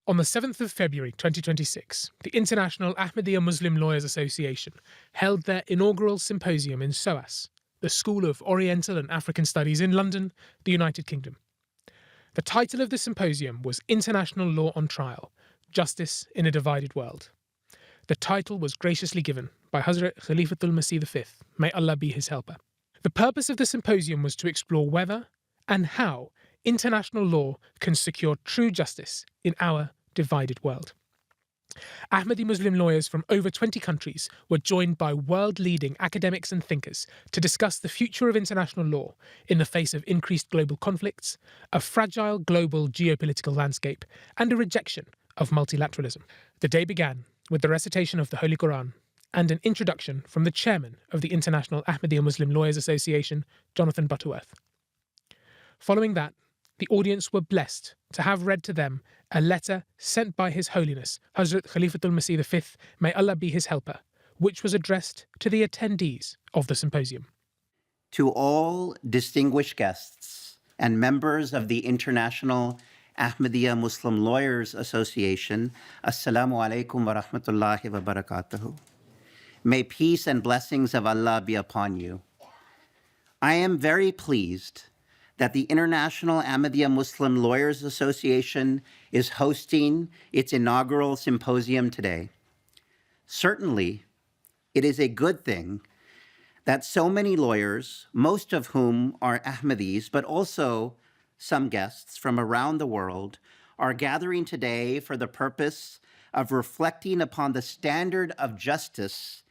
On the 7th of February 2026, the International Ahmadiyya Muslim Lawyers Association held their inaugural symposium in SOAS, the School of Oriental and African Studies in London, the United Kingdom. The title of the symposium was International Law on Trial, Justice in a Divided World. The title was graciously given by Hazrat Khalifatul Masih V, may Allah be his helper. The purpose of the symposium was to explore whether and how international law can secure true justice in our divided world. Ahmadi Muslim lawyers from over 20 countries were joined by world-leading academics and thinkers to discuss the future of international law in the face of increased global conflicts, a fragile global geopolitical landscape, and a rejection of multilateralism. The day began with the recitation of the Holy Quran and an introduction from the chairman of the International Ahmadiyya Muslim Lawyers Association, Jonathan Butterworth. Following that, the audience were blessed to have read to them a letter sent by His Holiness, Hazrat Khalifatul Masih V, may Allah be his helper, which was addressed to the attendees of the symposium. To all distinguished guests and members of the International Ahmadiyya Muslim Lawyers Association, Assalamu alaikum wa rahmatullahi wa barakatuhu. May peace and blessings of Allah be upon you. I am very pleased that the International Ahmadiyya Muslim Lawyers Association is hosting its inaugural symposium today. Certainly, it is a good thing that so many lawyers, most of whom are Ahmadis, but also some guests from around the world, are gathering today for the purpose of reflecting upon the standard of justice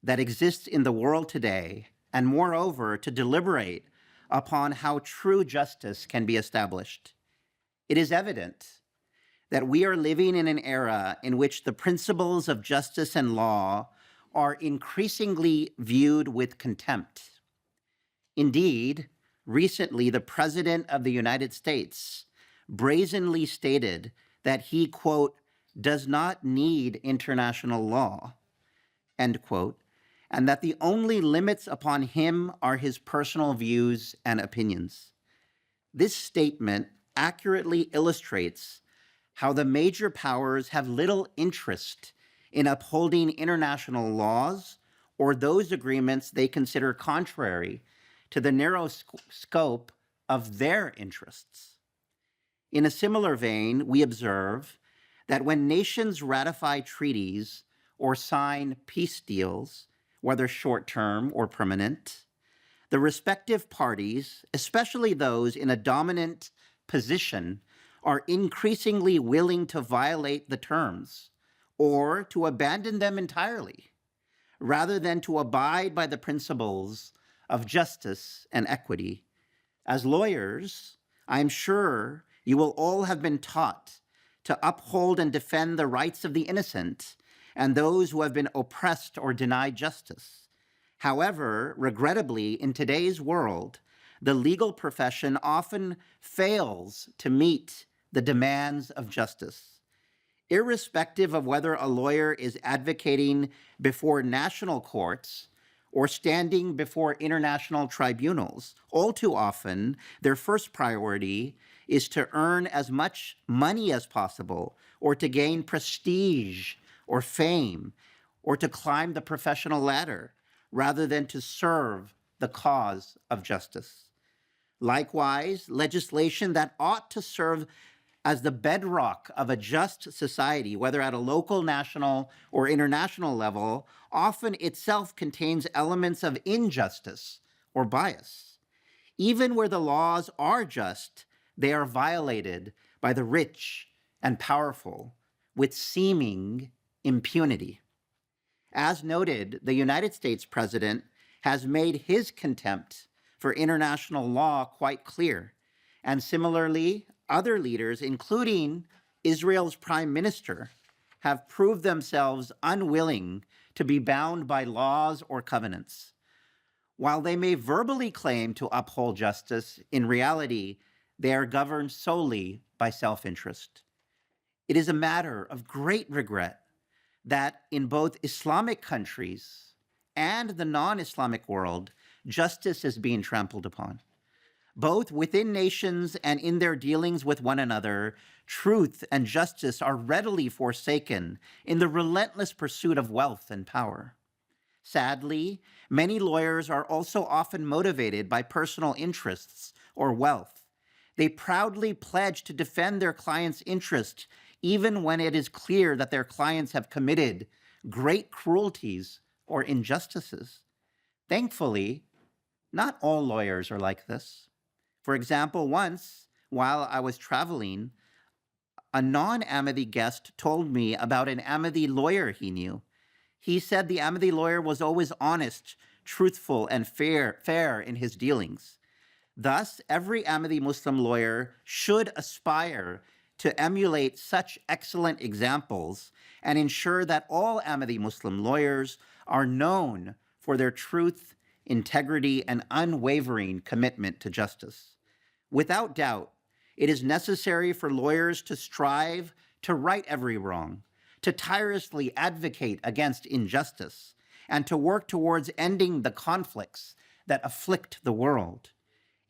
that exists in the world today, and moreover, to deliberate upon how true justice can be established. It is evident that we are living in an era in which the principles of justice and law are increasingly viewed with contempt. Indeed, recently the President of the United States brazenly stated that he, quote, does not need international law, end quote, and that the only limits upon him are his personal views and opinions. This statement accurately illustrates how the major powers have little interest in upholding international laws or those agreements they consider contrary to the narrow scope of their interests. In a similar vein, we observe that when nations ratify treaties or sign peace deals, whether short-term or permanent, the respective parties, especially those in a dominant position, are increasingly willing to violate the terms or to abandon them entirely, rather than to abide by the principles of justice and equity. As lawyers, I'm sure you will all have been taught to uphold and defend the rights of the innocent and those who have been oppressed or denied justice. However, regrettably, in today's world, the legal profession often fails to meet the demands of justice. Irrespective of whether a lawyer is advocating before national courts or standing before international tribunals, all too often, their first priority is to earn as much money as possible or to gain prestige or fame, or to climb the professional ladder, rather than to serve the cause of justice. Likewise, legislation that ought to serve as the bedrock of a just society, whether at a local, national, or international level, often itself contains elements of injustice or bias. Even where the laws are just, they are violated by the rich and powerful with seeming impunity. As noted, the United States President has made his contempt for international law quite clear, and similarly, other leaders, including Israel's Prime Minister, have proved themselves unwilling to be bound by laws or covenants. While they may verbally claim to uphold justice, in reality, they are governed solely by self-interest. It is a matter of great regret that in both Islamic countries and the non-Islamic world, justice is being trampled upon. Both within nations and in their dealings with one another, truth and justice are readily forsaken in the relentless pursuit of wealth and power. Sadly, many lawyers are also often motivated by personal interests or wealth. They proudly pledge to defend their clients' interests even when it is clear that their clients have committed great cruelties or injustices. Thankfully, not all lawyers are like this. For example, once, while I was traveling, a non-Ahmadi guest told me about an Ahmadi lawyer he knew. He said the Ahmadi lawyer was always honest, truthful, and fair in his dealings. Thus, every Ahmadi Muslim lawyer should aspire to emulate such excellent examples and ensure that all Ahmadi Muslim lawyers are known for their truth, integrity, and unwavering commitment to justice. Without doubt, it is necessary for lawyers to strive to right every wrong, to tirelessly advocate against injustice, and to work towards ending the conflicts that afflict the world.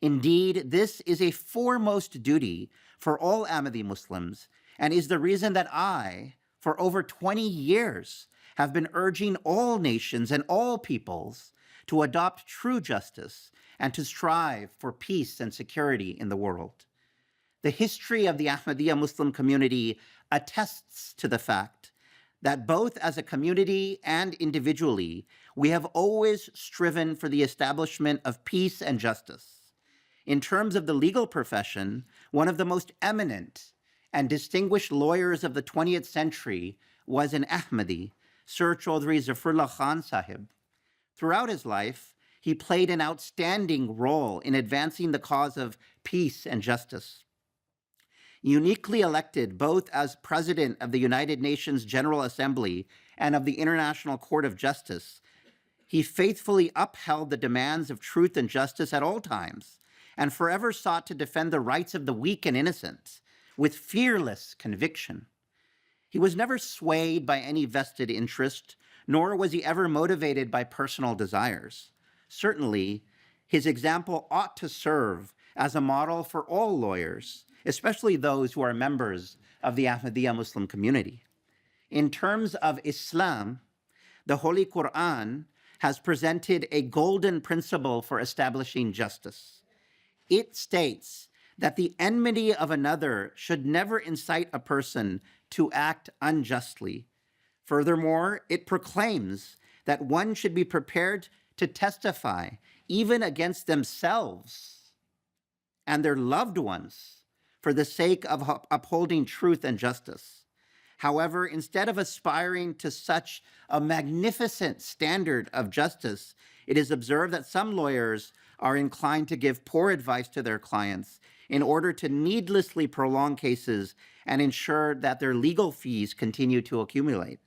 Indeed, this is a foremost duty for all Ahmadi Muslims and is the reason that I, for over 20 years, have been urging all nations and all peoples to adopt true justice and to strive for peace and security in the world. The history of the Ahmadiyya Muslim community attests to the fact that both as a community and individually, we have always striven for the establishment of peace and justice. In terms of the legal profession, one of the most eminent and distinguished lawyers of the 20th century was an Ahmadi, Sir Chaudhry Zafrullah Khan Sahib. Throughout his life, he played an outstanding role in advancing the cause of peace and justice. Uniquely elected both as President of the United Nations General Assembly and of the International Court of Justice, he faithfully upheld the demands of truth and justice at all times, and forever sought to defend the rights of the weak and innocent with fearless conviction. He was never swayed by any vested interest, nor was he ever motivated by personal desires. Certainly, his example ought to serve as a model for all lawyers, especially those who are members of the Ahmadiyya Muslim community. In terms of Islam, the Holy Quran has presented a golden principle for establishing justice. It states that the enmity of another should never incite a person to act unjustly. Furthermore, it proclaims that one should be prepared to testify even against themselves and their loved ones for the sake of upholding truth and justice. However, instead of aspiring to such a magnificent standard of justice, it is observed that some lawyers are inclined to give poor advice to their clients in order to needlessly prolong cases and ensure that their legal fees continue to accumulate.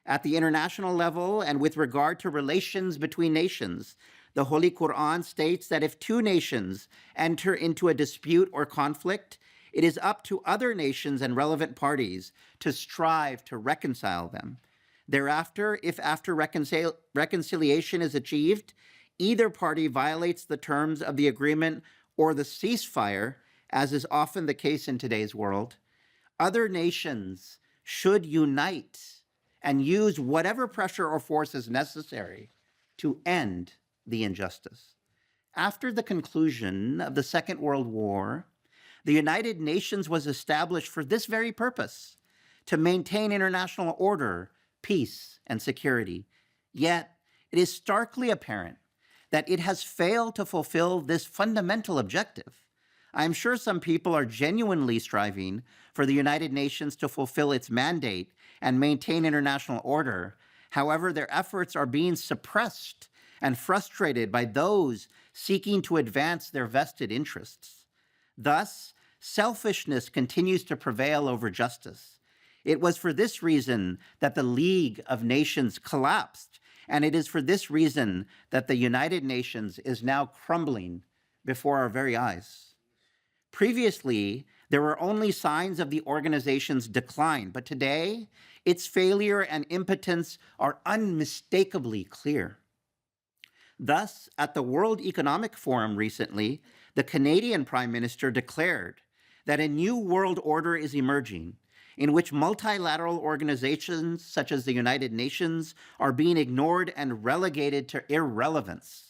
At the international level and with regard to relations between nations, the Holy Quran states that if two nations enter into a dispute or conflict, it is up to other nations and relevant parties to strive to reconcile them. Thereafter, if after reconciliation is achieved, either party violates the terms of the agreement or the ceasefire, as is often the case in today's world, other nations should unite and use whatever pressure or force is necessary to end the injustice. After the conclusion of the Second World War, the United Nations was established for this very purpose, to maintain international order, peace, and security. Yet, it is starkly apparent that it has failed to fulfill this fundamental objective. I am sure some people are genuinely striving for the United Nations to fulfill its mandate and maintain international order. However, their efforts are being suppressed and frustrated by those seeking to advance their vested interests. Thus, selfishness continues to prevail over justice. It was for this reason that the League of Nations collapsed, and it is for this reason that the United Nations is now crumbling before our very eyes. Previously, there were only signs of the organization's decline, but today, its failure and impotence are unmistakably clear. Thus, at the World Economic Forum recently, the Canadian Prime Minister declared that a new world order is emerging in which multilateral organizations such as the United Nations are being ignored and relegated to irrelevance.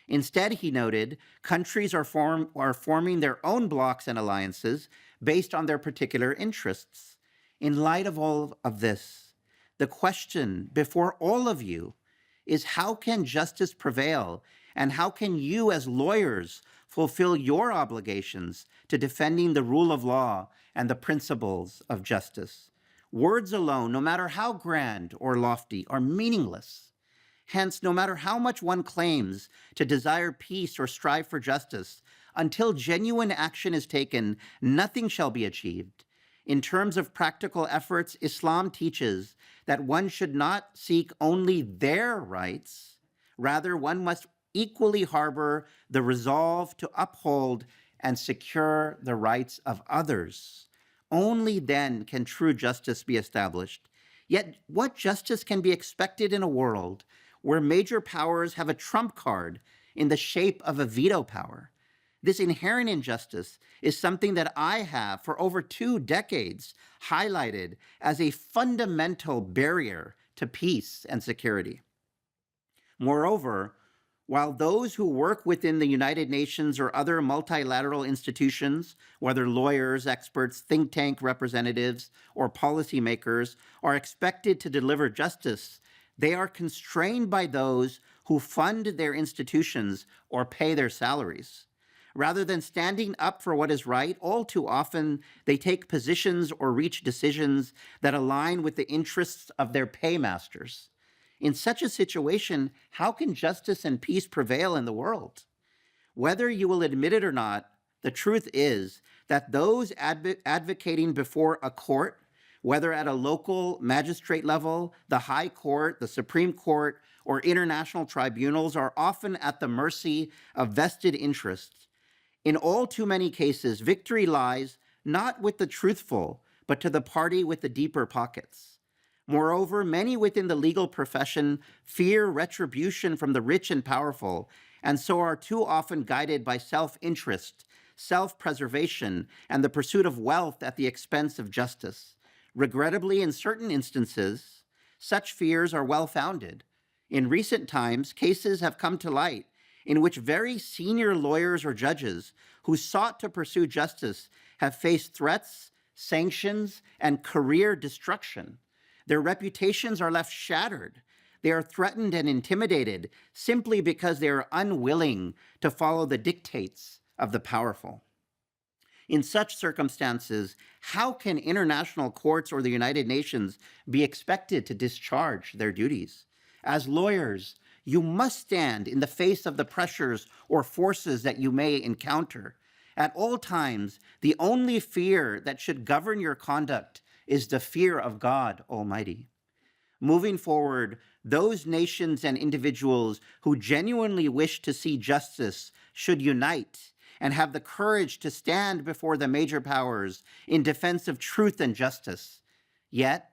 Instead, he noted, countries are forming their own blocs and alliances based on their particular interests. In light of all of this, the question before all of you is, how can justice prevail, and how can you as lawyers fulfill your obligations to defending the rule of law and the principles of justice? Words alone, no matter how grand or lofty, are meaningless. Hence, no matter how much one claims to desire peace or strive for justice, until genuine action is taken, nothing shall be achieved. In terms of practical efforts, Islam teaches that one should not seek only their rights. Rather, one must equally harbor the resolve to uphold and secure the rights of others. Only then can true justice be established. Yet, what justice can be expected in a world where major powers have a trump card in the shape of a veto power? This inherent injustice is something that I have, for over 2 decades, highlighted as a fundamental barrier to peace and security. Moreover, while those who work within the United Nations or other multilateral institutions, whether lawyers, experts, think tank representatives, or policymakers, are expected to deliver justice, they are constrained by those who fund their institutions or pay their salaries. Rather than standing up for what is right, all too often they take positions or reach decisions that align with the interests of their paymasters. In such a situation, how can justice and peace prevail in the world? Whether you will admit it or not, the truth is that those advocating before a court, whether at a local magistrate level, the High Court, the Supreme Court, or international tribunals, are often at the mercy of vested interests. In all too many cases, victory lies not with the truthful, but to the party with the deeper pockets. Moreover, many within the legal profession fear retribution from the rich and powerful, and so are too often guided by self-interest, self-preservation, and the pursuit of wealth at the expense of justice. Regrettably, in certain instances, such fears are well-founded. In recent times, cases have come to light in which very senior lawyers or judges who sought to pursue justice have faced threats, sanctions, and career destruction. Their reputations are left shattered. They are threatened and intimidated simply because they are unwilling to follow the dictates of the powerful. In such circumstances, how can international courts or the United Nations be expected to discharge their duties? As lawyers, you must stand in the face of the pressures or forces that you may encounter. At all times, the only fear that should govern your conduct is the fear of God Almighty. Moving forward, those nations and individuals who genuinely wish to see justice should unite and have the courage to stand before the major powers in defense of truth and justice. Yet,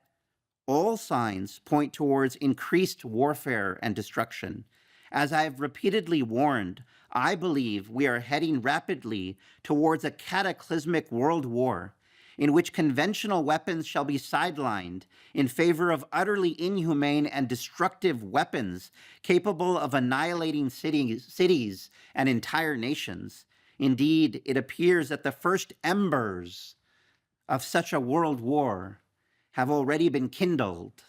all signs point towards increased warfare and destruction. As I have repeatedly warned, I believe we are heading rapidly towards a cataclysmic world war in which conventional weapons shall be sidelined in favor of utterly inhumane and destructive weapons capable of annihilating cities and entire nations. Indeed, it appears that the first embers of such a world war have already been kindled.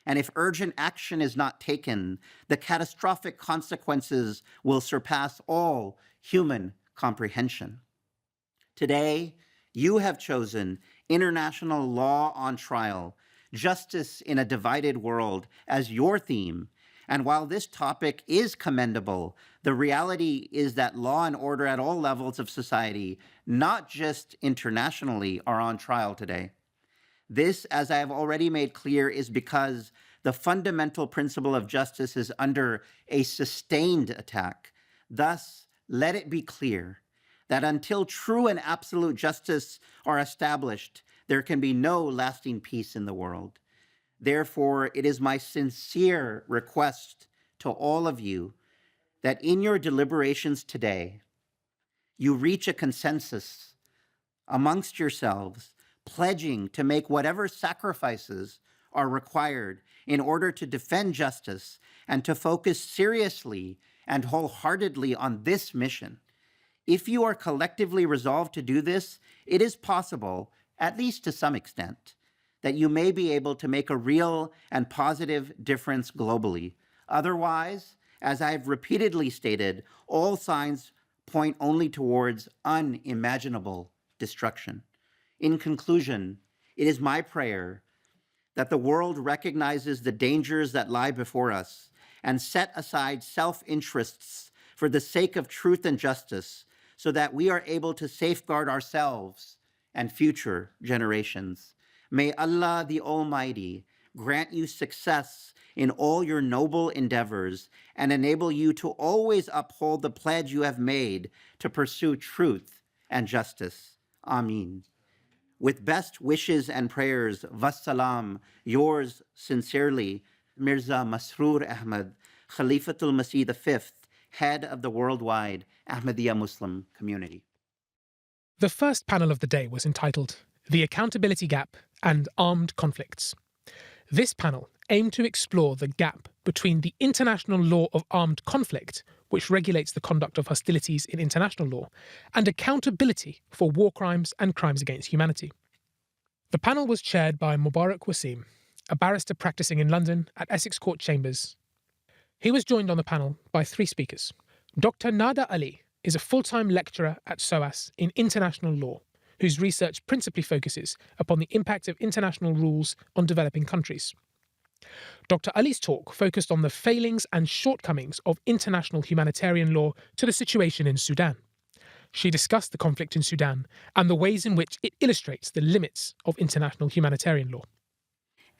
And if urgent action is not taken, the catastrophic consequences will surpass all human comprehension. Today, you have chosen international law on trial, justice in a divided world as your theme. And while this topic is commendable, the reality is that law and order at all levels of society, not just internationally, are on trial today. This, as I have already made clear, is because the fundamental principle of justice is under a sustained attack. Thus, let it be clear that until true and absolute justice are established, there can be no lasting peace in the world. Therefore, it is my sincere request to all of you that in your deliberations today, you reach a consensus amongst yourselves, pledging to make whatever sacrifices are required in order to defend justice and to focus seriously and wholeheartedly on this mission. If you are collectively resolved to do this, it is possible, at least to some extent, that you may be able to make a real and positive difference globally. Otherwise, as I've repeatedly stated, all signs point only towards unimaginable destruction. In conclusion, it is my prayer that the world recognizes the dangers that lie before us and set aside self-interests for the sake of truth and justice, so that we are able to safeguard ourselves and future generations. May Allah the Almighty grant you success in all your noble endeavors and enable you to always uphold the pledge you have made to pursue truth and justice. Ameen. With best wishes and prayers, Wassalam, yours sincerely, Mirza Masroor Ahmad, Khalifatul Masih V, head of the worldwide Ahmadiyya Muslim community. The first panel of the day was entitled The Accountability Gap and Armed Conflicts. This panel aimed to explore the gap between the international law of armed conflict, which regulates the conduct of hostilities in international law, and accountability for war crimes and crimes against humanity. The panel was chaired by Mubarak Wasim, a barrister practicing in London at Essex Court Chambers. He was joined on the panel by three speakers. Dr. Nada Ali is a full-time lecturer at SOAS in international law, whose research principally focuses upon the impact of international rules on developing countries. Dr. Ali's talk focused on the failings and shortcomings of international humanitarian law to the situation in Sudan. She discussed the conflict in Sudan and the ways in which it illustrates the limits of international humanitarian law.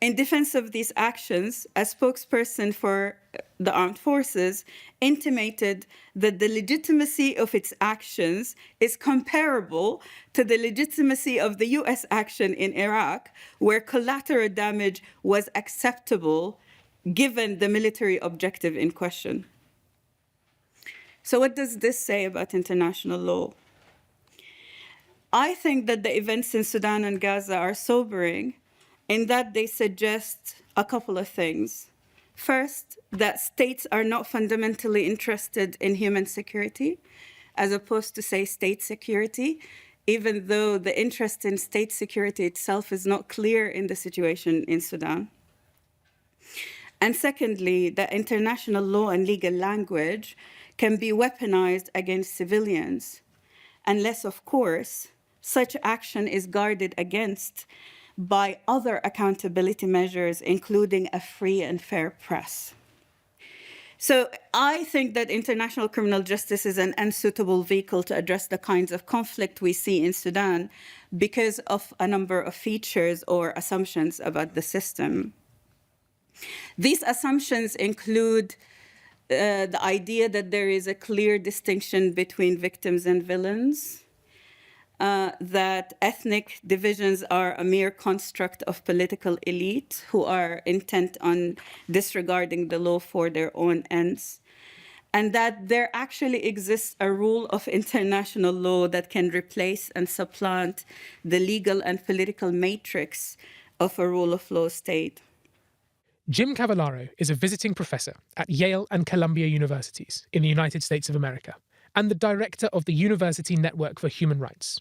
In defense of these actions, a spokesperson for the armed forces intimated that the legitimacy of its actions is comparable to the legitimacy of the US action in Iraq, where collateral damage was acceptable given the military objective in question. So what does this say about international law? I think that the events in Sudan and Gaza are sobering in that they suggest a couple of things. First, that states are not fundamentally interested in human security, as opposed to, say, state security, even though the interest in state security itself is not clear in the situation in Sudan. And secondly, that international law and legal language can be weaponized against civilians, unless, of course, such action is guarded against by other accountability measures, including a free and fair press. So I think that international criminal justice is an unsuitable vehicle to address the kinds of conflict we see in Sudan because of a number of features or assumptions about the system. These assumptions include the idea that there is a clear distinction between victims and villains, that ethnic divisions are a mere construct of political elite who are intent on disregarding the law for their own ends, and that there actually exists a rule of international law that can replace and supplant the legal and political matrix of a rule of law state. Jim Cavallaro is a visiting professor at Yale and Columbia Universities in the United States of America and the director of the University Network for Human Rights.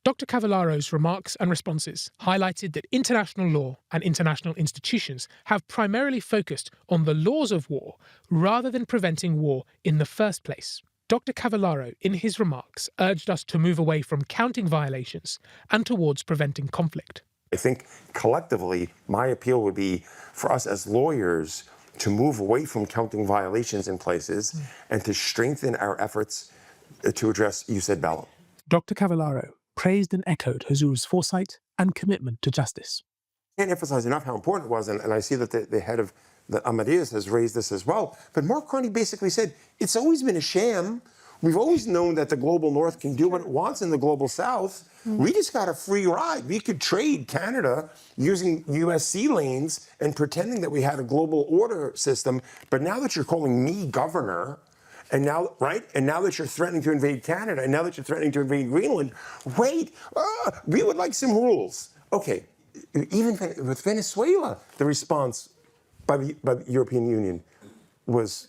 Dr. Cavallaro's remarks and responses highlighted that international law and international institutions have primarily focused on the laws of war rather than preventing war in the first place. Dr. Cavallaro, in his remarks, urged us to move away from counting violations and towards preventing conflict. I think collectively, my appeal would be for us as lawyers to move away from counting violations in places and to strengthen our efforts to address jus ad bellum. Dr. Cavallaro praised and echoed Huzour's foresight and commitment to justice. I can't emphasize enough how important it was, and I see that the head of the Ahmadiyyas has raised this as well. But Mark Carney basically said, it's always been a sham. We've always known that the global north can do what it wants in the global south. We just got a free ride. We could trade Canada using US sea lanes and pretending that we had a global order system. But now that you're calling me governor And now, right? And now that you're threatening to invade Canada, and now that you're threatening to invade Greenland, wait, we would like some rules. Okay, even with Venezuela, the response by the European Union was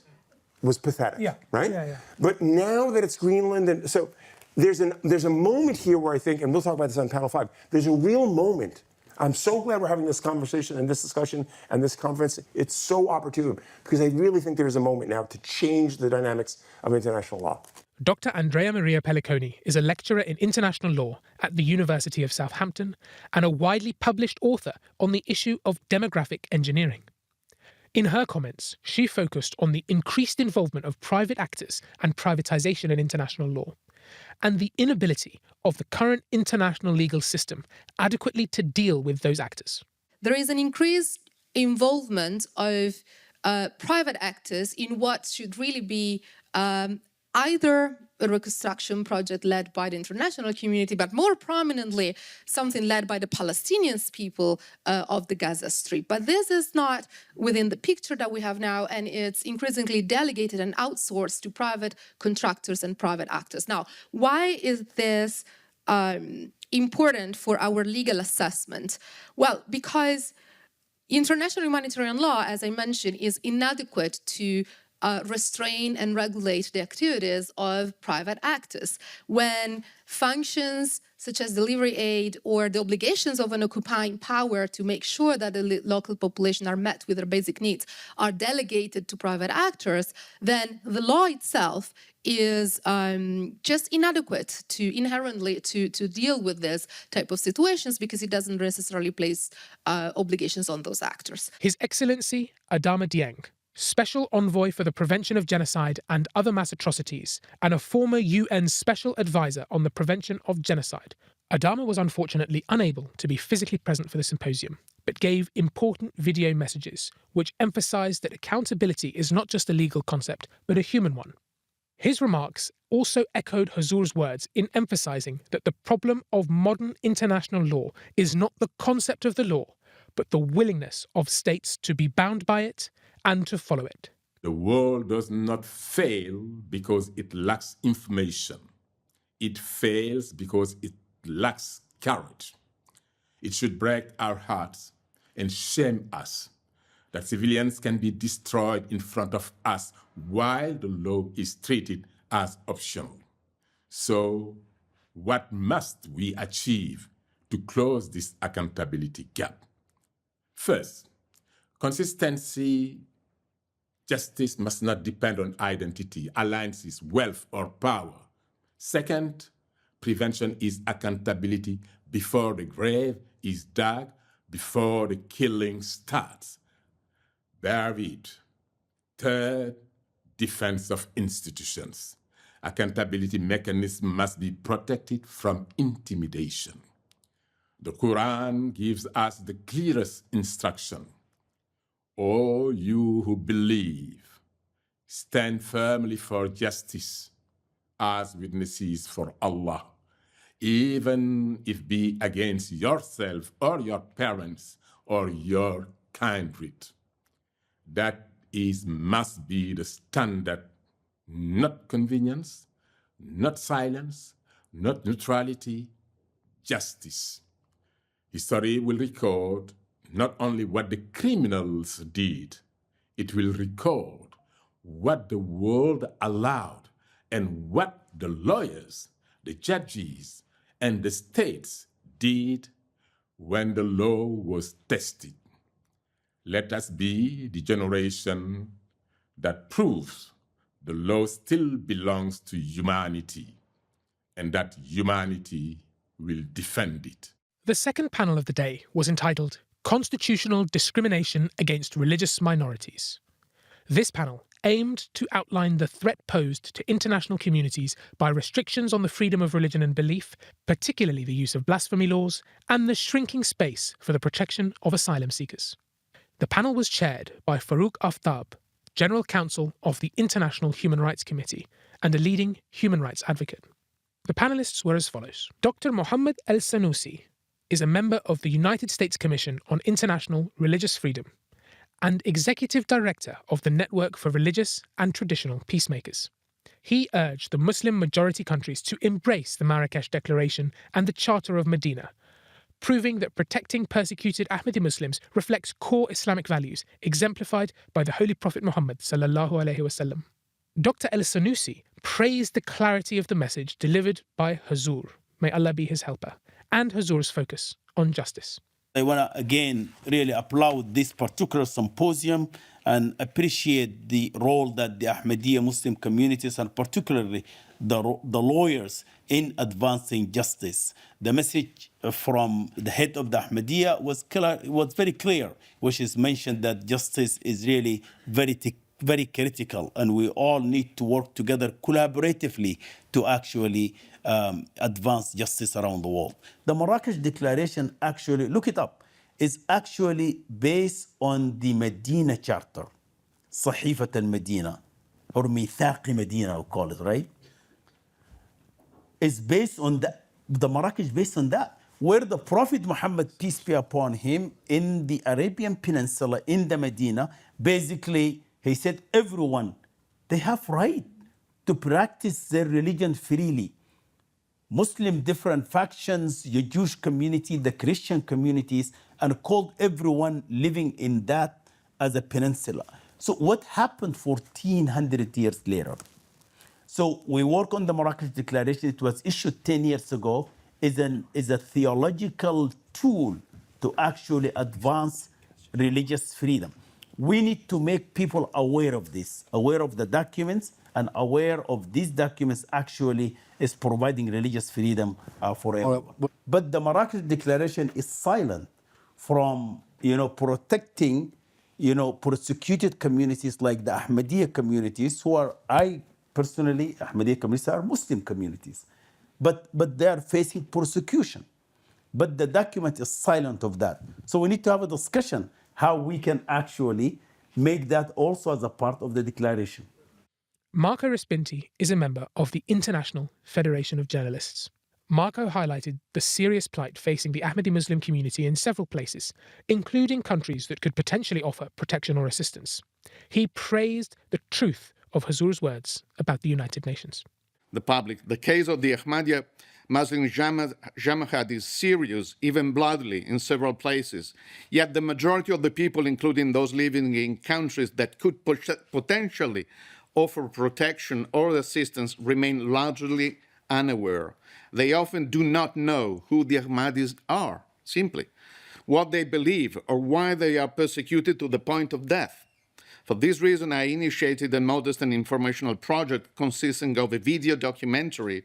pathetic, right? But now that it's Greenland, and so there's a moment here where I think, and we'll talk about this on panel 5, there's a real moment. I'm so glad we're having this conversation and this discussion and this conference. It's so opportune because I really think there's a moment now to change the dynamics of international law. Dr. Andrea Maria Pelliconi is a lecturer in international law at the University of Southampton and a widely published author on the issue of demographic engineering. In her comments, she focused on the increased involvement of private actors and privatization in international law, and the inability of the current international legal system adequately to deal with those actors. There is an increased involvement of private actors in what should really be either a reconstruction project led by the international community, but more prominently, something led by the Palestinian people of the Gaza Strip. But this is not within the picture that we have now, and it's increasingly delegated and outsourced to private contractors and private actors. Now, why is this important for our legal assessment? Well, because international humanitarian law, as I mentioned, is inadequate to restrain and regulate the activities of private actors. When functions such as delivery aid or the obligations of an occupying power to make sure that the local population are met with their basic needs are delegated to private actors, then the law itself is just inadequate inherently to deal with this type of situations because it doesn't necessarily place obligations on those actors. His Excellency Adama Dieng, Special Envoy for the Prevention of Genocide and Other Mass Atrocities, and a former UN Special Advisor on the Prevention of Genocide. Adama was unfortunately unable to be physically present for the symposium, but gave important video messages which emphasised that accountability is not just a legal concept, but a human one. His remarks also echoed Hazur's words in emphasising that the problem of modern international law is not the concept of the law, but the willingness of states to be bound by it and to follow it. The world does not fail because it lacks information. It fails because it lacks courage. It should break our hearts and shame us that civilians can be destroyed in front of us while the law is treated as optional. So, what must we achieve to close this accountability gap? First, consistency. Justice must not depend on identity, alliances, wealth, or power. Second, prevention is accountability before the grave is dug, before the killing starts. Bear it. Third, defense of institutions. Accountability mechanisms must be protected from intimidation. The Quran gives us the clearest instruction. O you who believe, stand firmly for justice as witnesses for Allah, even if be against yourself or your parents or your kindred. That must be the standard, not convenience, not silence, not neutrality, justice. History will record not only what the criminals did, it will record what the world allowed and what the lawyers, the judges, and the states did when the law was tested. Let us be the generation that proves the law still belongs to humanity and that humanity will defend it. The second panel of the day was entitled Constitutional Discrimination Against Religious Minorities. This panel aimed to outline the threat posed to international communities by restrictions on the freedom of religion and belief, particularly the use of blasphemy laws, and the shrinking space for the protection of asylum seekers. The panel was chaired by Farouk Aftab, General Counsel of the International Human Rights Committee and a leading human rights advocate. The panelists were as follows. Dr. Mohammed El-Sanusi is a member of the United States Commission on International Religious Freedom and Executive Director of the Network for Religious and Traditional Peacemakers. he urged the Muslim majority countries to embrace the Marrakesh Declaration and the Charter of Medina, proving that protecting persecuted Ahmadi Muslims reflects core Islamic values exemplified by the Holy Prophet Muhammad sallallahu alaihi wasallam. Dr. El Sanusi praised the clarity of the message delivered by Hazur, may Allah be his helper, and Hazur's focus on justice. I want to again really applaud this particular symposium and appreciate the role that the Ahmadiyya Muslim communities and particularly the lawyers in advancing justice. The message from the head of the Ahmadiyya was very clear, which is mentioned that justice is really very critical, and we all need to work together collaboratively to actually advance justice around the world. The Marrakesh Declaration, actually, look it up, is actually based on the Medina Charter, Sahifat al-Medina, or Mithaq Medina, I'll call it, right? It's based on the Marrakesh based on that, where the Prophet Muhammad, peace be upon him, in the Arabian Peninsula, in the Medina, basically, he said everyone, they have right to practice their religion freely. Muslim different factions, the Jewish community, the Christian communities, and called everyone living in that as a peninsula. So what happened 1,400 years later? So we work on the Marrakesh Declaration. It was issued 10 years ago. Is a theological tool to actually advance religious freedom. We need to make people aware of this, aware of the documents, and aware of these documents actually is providing religious freedom for everyone. But the Marrakesh Declaration is silent from protecting persecuted communities like the Ahmadiyya communities, who are, I personally, Ahmadiyya communities are Muslim communities, but they are facing persecution. But the document is silent of that. So we need to have a discussion how we can actually make that also as a part of the declaration. Marco Respinti is a member of the International Federation of Journalists. Marco highlighted the serious plight facing the Ahmadi Muslim community in several places, including countries that could potentially offer protection or assistance. He praised the truth of Hazur's words about the United Nations. The public. The case of the Ahmadiyya Muslim Jamaat is serious, even bloody, in several places. Yet the majority of the people, including those living in countries that could potentially offer protection or assistance, remain largely unaware. They often do not know who the Ahmadis are, simply, what they believe, or why they are persecuted to the point of death. For this reason, I initiated a modest and informational project consisting of a video documentary,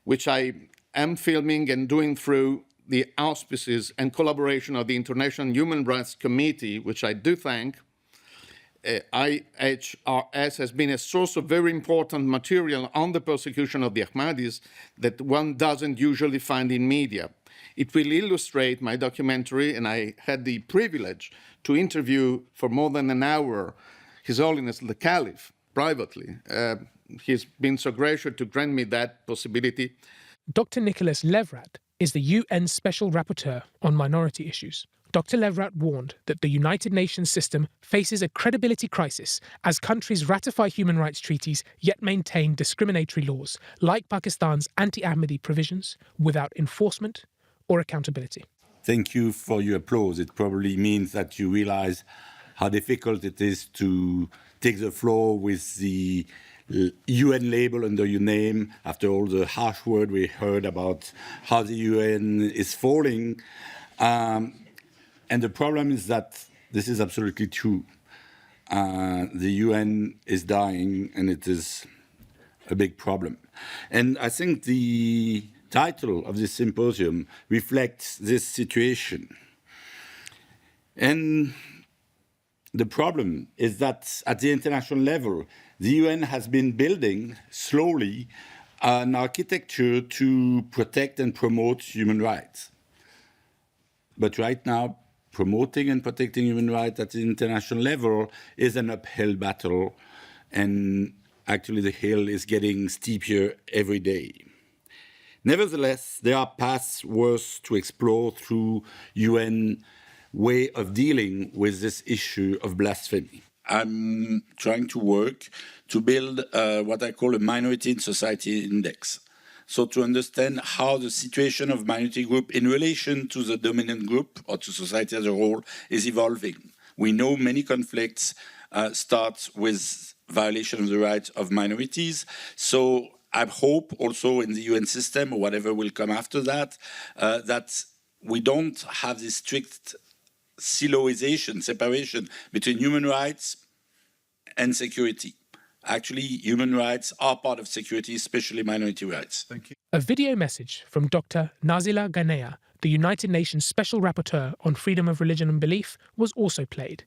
which I am filming and doing through the auspices and collaboration of the International Human Rights Committee, which I do thank. IHRS has been a source of very important material on the persecution of the Ahmadis that one doesn't usually find in media. It will illustrate my documentary, and I had the privilege to interview for more than an hour His Holiness the Caliph privately. He's been so gracious to grant me that possibility. Dr. Nicholas Levrat is the UN Special Rapporteur on Minority Issues. Dr. Levrat warned that the United Nations system faces a credibility crisis as countries ratify human rights treaties yet maintain discriminatory laws, like Pakistan's anti-Ahmadi provisions, without enforcement or accountability. Thank you for your applause. It probably means that you realize how difficult it is to take the floor with the UN label under your name after all the harsh word we heard about how the UN is falling. And the problem is that this is absolutely true. The UN is dying, and it is a big problem. And I think the title of this symposium reflects this situation. And the problem is that at the international level, the UN has been building slowly an architecture to protect and promote human rights. But right now, promoting and protecting human rights at the international level is an uphill battle, and actually the hill is getting steeper every day. Nevertheless, there are paths worth to explore through UN way of dealing with this issue of blasphemy. I'm trying to work to build what I call a minority in society index. So to understand how the situation of minority group in relation to the dominant group or to society as a whole is evolving. We know many conflicts start with violation of the rights of minorities. So I hope also in the UN system or whatever will come after that, that we don't have this strict siloization, separation between human rights and security. Actually, human rights are part of security, especially minority rights. Thank you. A video message from Dr. Nazila Ghanea, the United Nations Special Rapporteur on Freedom of Religion and Belief, was also played.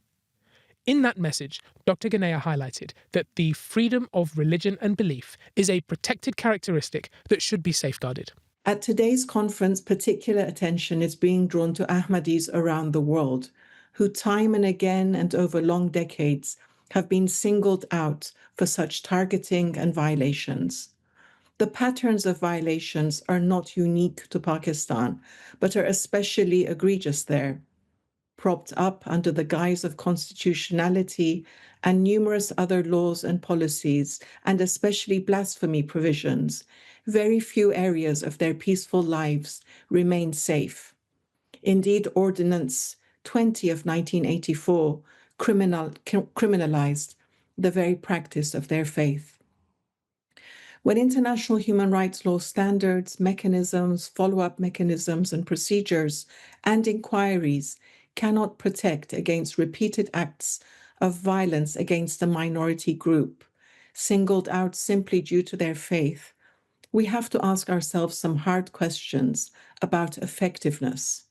In that message, Dr. Ghanea highlighted that the freedom of religion and belief is a protected characteristic that should be safeguarded. At today's conference, particular attention is being drawn to Ahmadis around the world, who time and again and over long decades have been singled out for such targeting and violations. The patterns of violations are not unique to Pakistan, but are especially egregious there. Propped up under the guise of constitutionality and numerous other laws and policies, and especially blasphemy provisions, very few areas of their peaceful lives remain safe. Indeed, Ordinance 20 of 1984 criminalized the very practice of their faith. When international human rights law standards, mechanisms, follow-up mechanisms, and procedures and inquiries cannot protect against repeated acts of violence against a minority group, singled out simply due to their faith, we have to ask ourselves some hard questions about effectiveness.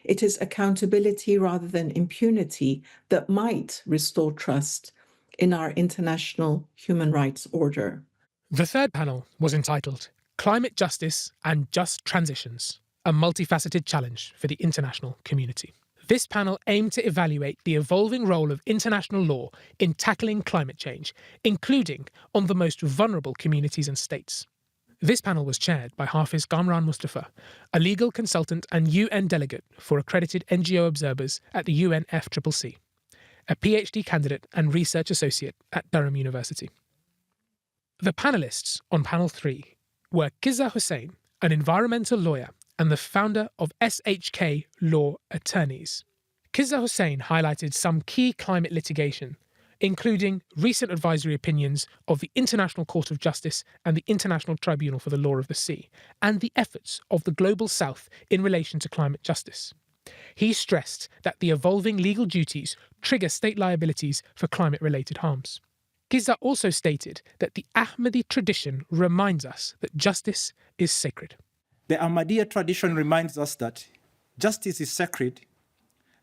It is accountability rather than impunity that might restore trust in our international human rights order. The third panel was entitled Climate Justice and Just Transitions, a multifaceted challenge for the international community. This panel aimed to evaluate the evolving role of international law in tackling climate change, including on the most vulnerable communities and states. This panel was chaired by Hafiz Kamran Mustafa, a legal consultant and UN delegate for accredited NGO observers at the UNFCCC, a PhD candidate and research associate at Durham University. The panelists on panel 3 were Kizza Hussain, an environmental lawyer and the founder of SHK Law Attorneys. Kizza Hussain highlighted some key climate litigation, including recent advisory opinions of the International Court of Justice and the International Tribunal for the Law of the Sea, and the efforts of the Global South in relation to climate justice. He stressed that the evolving legal duties trigger state liabilities for climate-related harms. Kizza also stated that the Ahmadi tradition reminds us that justice is sacred. The Ahmadiyya tradition reminds us that justice is sacred,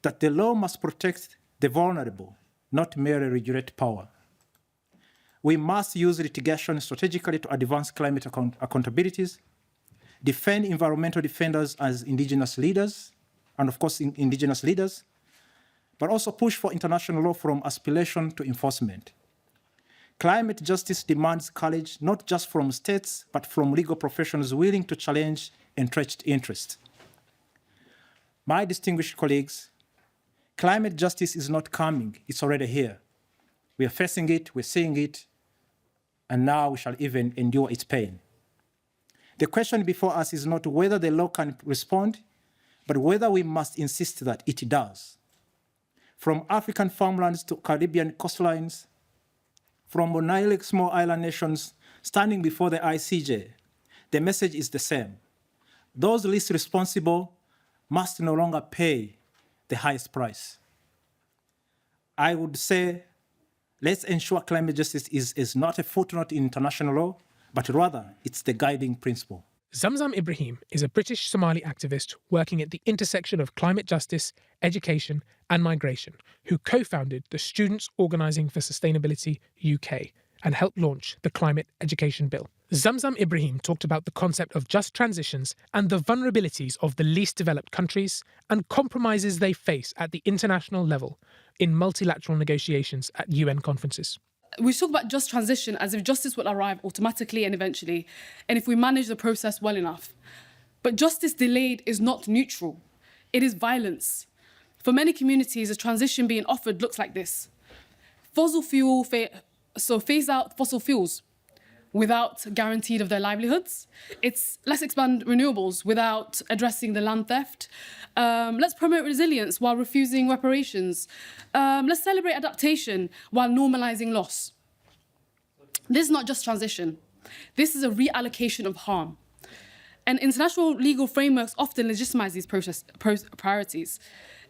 that the law must protect the vulnerable, not merely regulate power. We must use litigation strategically to advance climate accountabilities, defend environmental defenders as indigenous leaders, and of course indigenous leaders, but also push for international law from aspiration to enforcement. Climate justice demands courage not just from states, but from legal professionals willing to challenge entrenched interests. My distinguished colleagues, climate justice is not coming, it's already here. We are facing it, we're seeing it, and now we shall even endure its pain. The question before us is not whether the law can respond, but whether we must insist that it does. From African farmlands to Caribbean coastlines, from monolithic small island nations standing before the ICJ, the message is the same. Those least responsible must no longer pay the highest price. I would say, let's ensure climate justice is not a footnote in international law, but rather it's the guiding principle. Zamzam Ibrahim is a British Somali activist working at the intersection of climate justice, education, and migration, who co-founded the Students Organising for Sustainability UK and helped launch the Climate Education Bill. Zamzam Ibrahim talked about the concept of just transitions and the vulnerabilities of the least developed countries and compromises they face at the international level in multilateral negotiations at UN conferences. We talk about just transition as if justice will arrive automatically and eventually, and if we manage the process well enough. But justice delayed is not neutral. It is violence. For many communities, a transition being offered looks like this. phase out fossil fuels without guaranteed of their livelihoods. Let's expand renewables without addressing the land theft. Let's promote resilience while refusing reparations. Let's celebrate adaptation while normalizing loss. This is not just transition. This is a reallocation of harm. And international legal frameworks often legitimize these priorities.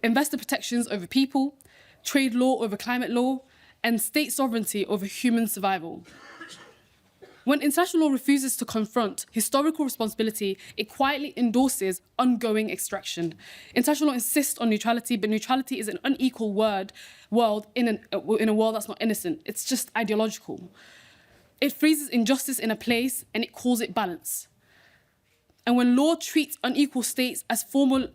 Investor protections over people, trade law over climate law, and state sovereignty over human survival. When international law refuses to confront historical responsibility, it quietly endorses ongoing extraction. International law insists on neutrality, but neutrality is an unequal world in a world that's not innocent. It's just ideological. It freezes injustice in a place and it calls it balance. And when law treats unequal states as formally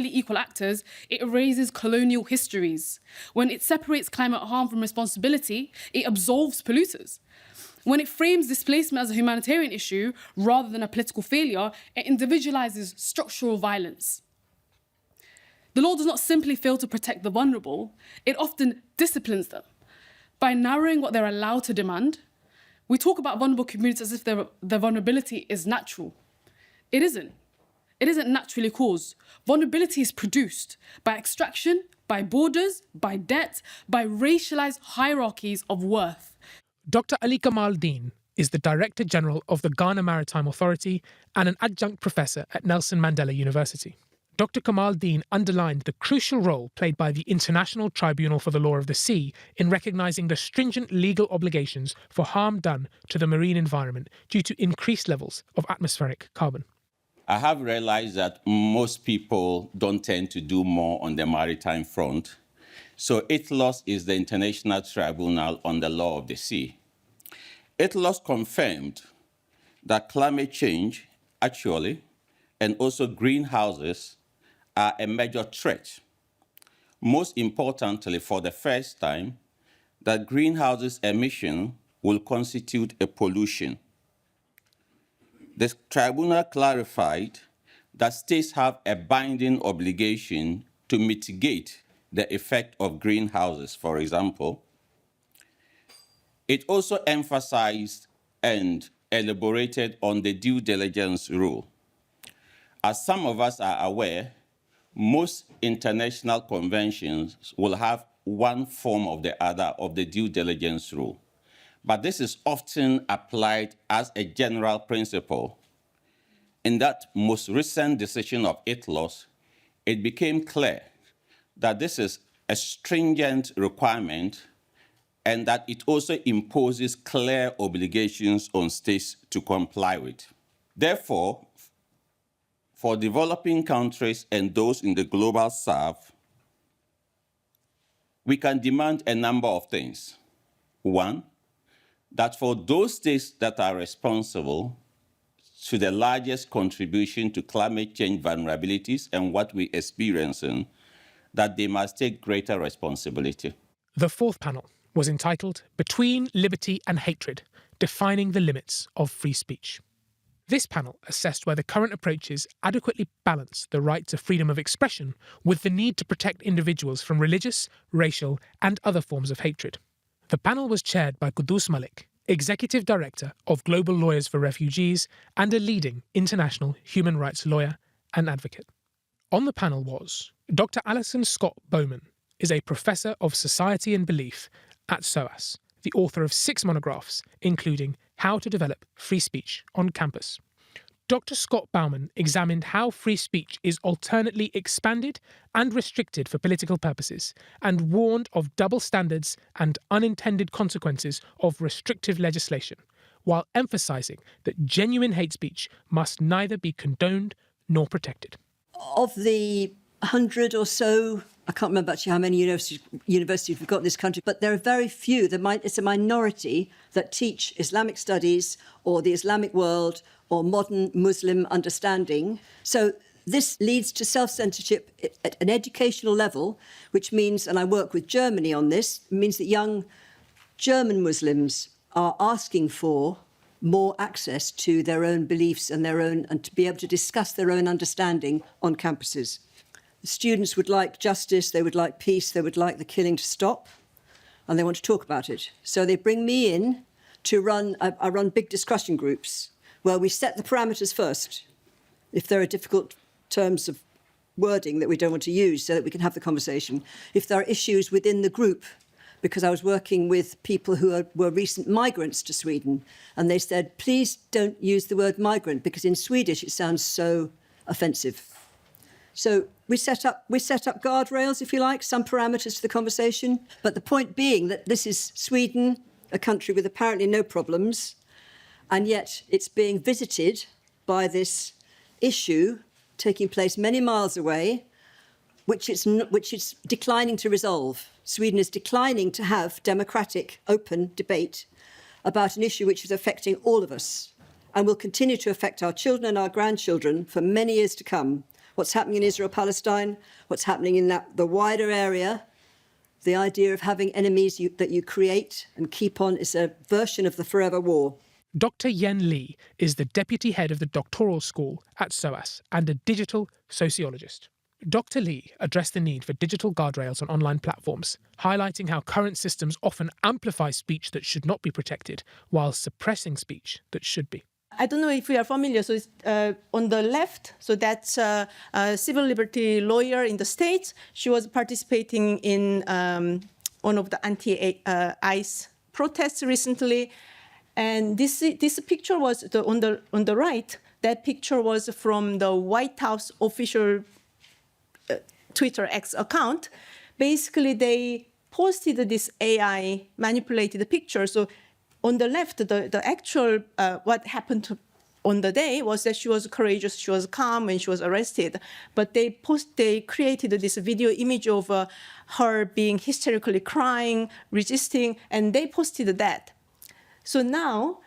equal actors, it erases colonial histories. When it separates climate harm from responsibility, it absolves polluters. When it frames displacement as a humanitarian issue rather than a political failure, it individualizes structural violence. The law does not simply fail to protect the vulnerable, it often disciplines them. By narrowing what they're allowed to demand, we talk about vulnerable communities as if their vulnerability is natural. It isn't. It isn't naturally caused. Vulnerability is produced by extraction, by borders, by debt, by racialized hierarchies of worth. Dr. Ali Kamal Deen is the Director General of the Ghana Maritime Authority and an adjunct professor at Nelson Mandela University. Dr. Kamal Deen underlined the crucial role played by the International Tribunal for the Law of the Sea in recognising the stringent legal obligations for harm done to the marine environment due to increased levels of atmospheric carbon. I have realized that most people don't tend to do more on the maritime front. So ITLOS is the International Tribunal on the Law of the Sea. ITLOS confirmed that climate change, actually, and also greenhouses are a major threat. Most importantly, for the first time, that greenhouses emission will constitute a pollution. The tribunal clarified that states have a binding obligation to mitigate the effect of greenhouses, for example. It also emphasized and elaborated on the due diligence rule. As some of us are aware, most international conventions will have one form or the other of the due diligence rule. But this is often applied as a general principle. In that most recent decision of ITLOS, it became clear that this is a stringent requirement and that it also imposes clear obligations on states to comply with. Therefore, for developing countries and those in the global south, we can demand a number of things. One, that for those states that are responsible to the largest contribution to climate change vulnerabilities and what we experience in, that they must take greater responsibility. The fourth panel was entitled Between Liberty and Hatred, Defining the Limits of Free Speech. This panel assessed whether current approaches adequately balance the right to freedom of expression with the need to protect individuals from religious, racial, and other forms of hatred. The panel was chaired by Qudus Malik, Executive Director of Global Lawyers for Refugees and a leading international human rights lawyer and advocate. On the panel was Dr. Alison Scott Bowman, is a Professor of Society and Belief at SOAS, the author of 6 monographs, including How to Develop Free Speech on Campus. Dr. Scott Bowman examined how free speech is alternately expanded and restricted for political purposes, and warned of double standards and unintended consequences of restrictive legislation, while emphasising that genuine hate speech must neither be condoned nor protected. Of the 100 or so, I can't remember actually how many universities we've got in this country, but there are very few. It's a minority that teach Islamic studies or the Islamic world or modern Muslim understanding. So this leads to self-censorship at an educational level, which means, and I work with Germany on this, means that young German Muslims are asking for more access to their own beliefs and to be able to discuss their own understanding on campuses. The students would like justice, they would like peace, they would like the killing to stop. and they want to talk about it. So they bring me in to run, I run big discussion groups where we set the parameters first. If there are difficult terms of wording that we don't want to use so that we can have the conversation. If there are issues within the group, because I was working with people who were recent migrants to Sweden, and they said, please don't use the word migrant because in Swedish it sounds so offensive. So we set up guardrails, if you like, some parameters for the conversation. But the point being that this is Sweden, a country with apparently no problems, and yet it's being visited by this issue taking place many miles away, which it's declining to resolve. Sweden is declining to have democratic, open debate about an issue which is affecting all of us and will continue to affect our children and our grandchildren for many years to come. What's happening in Israel-Palestine, what's happening in the wider area, the idea of having enemies that you create and keep on is a version of the forever war. Dr. Yen Lee is the deputy head of the doctoral school at SOAS and a digital sociologist. Dr. Lee addressed the need for digital guardrails on online platforms, highlighting how current systems often amplify speech that should not be protected, while suppressing speech that should be. I don't know if we are familiar, so it's on the left, so that's a civil liberty lawyer in the States. She was participating in one of the anti-ICE protests recently. And this picture was on the right. That picture was from the White House official Twitter X account. Basically, they posted this AI manipulated picture. So on the left, the actual what happened on the day was that she was courageous, she was calm when she was arrested. But they created this video image of her being hysterically crying, resisting, and they posted that. So now,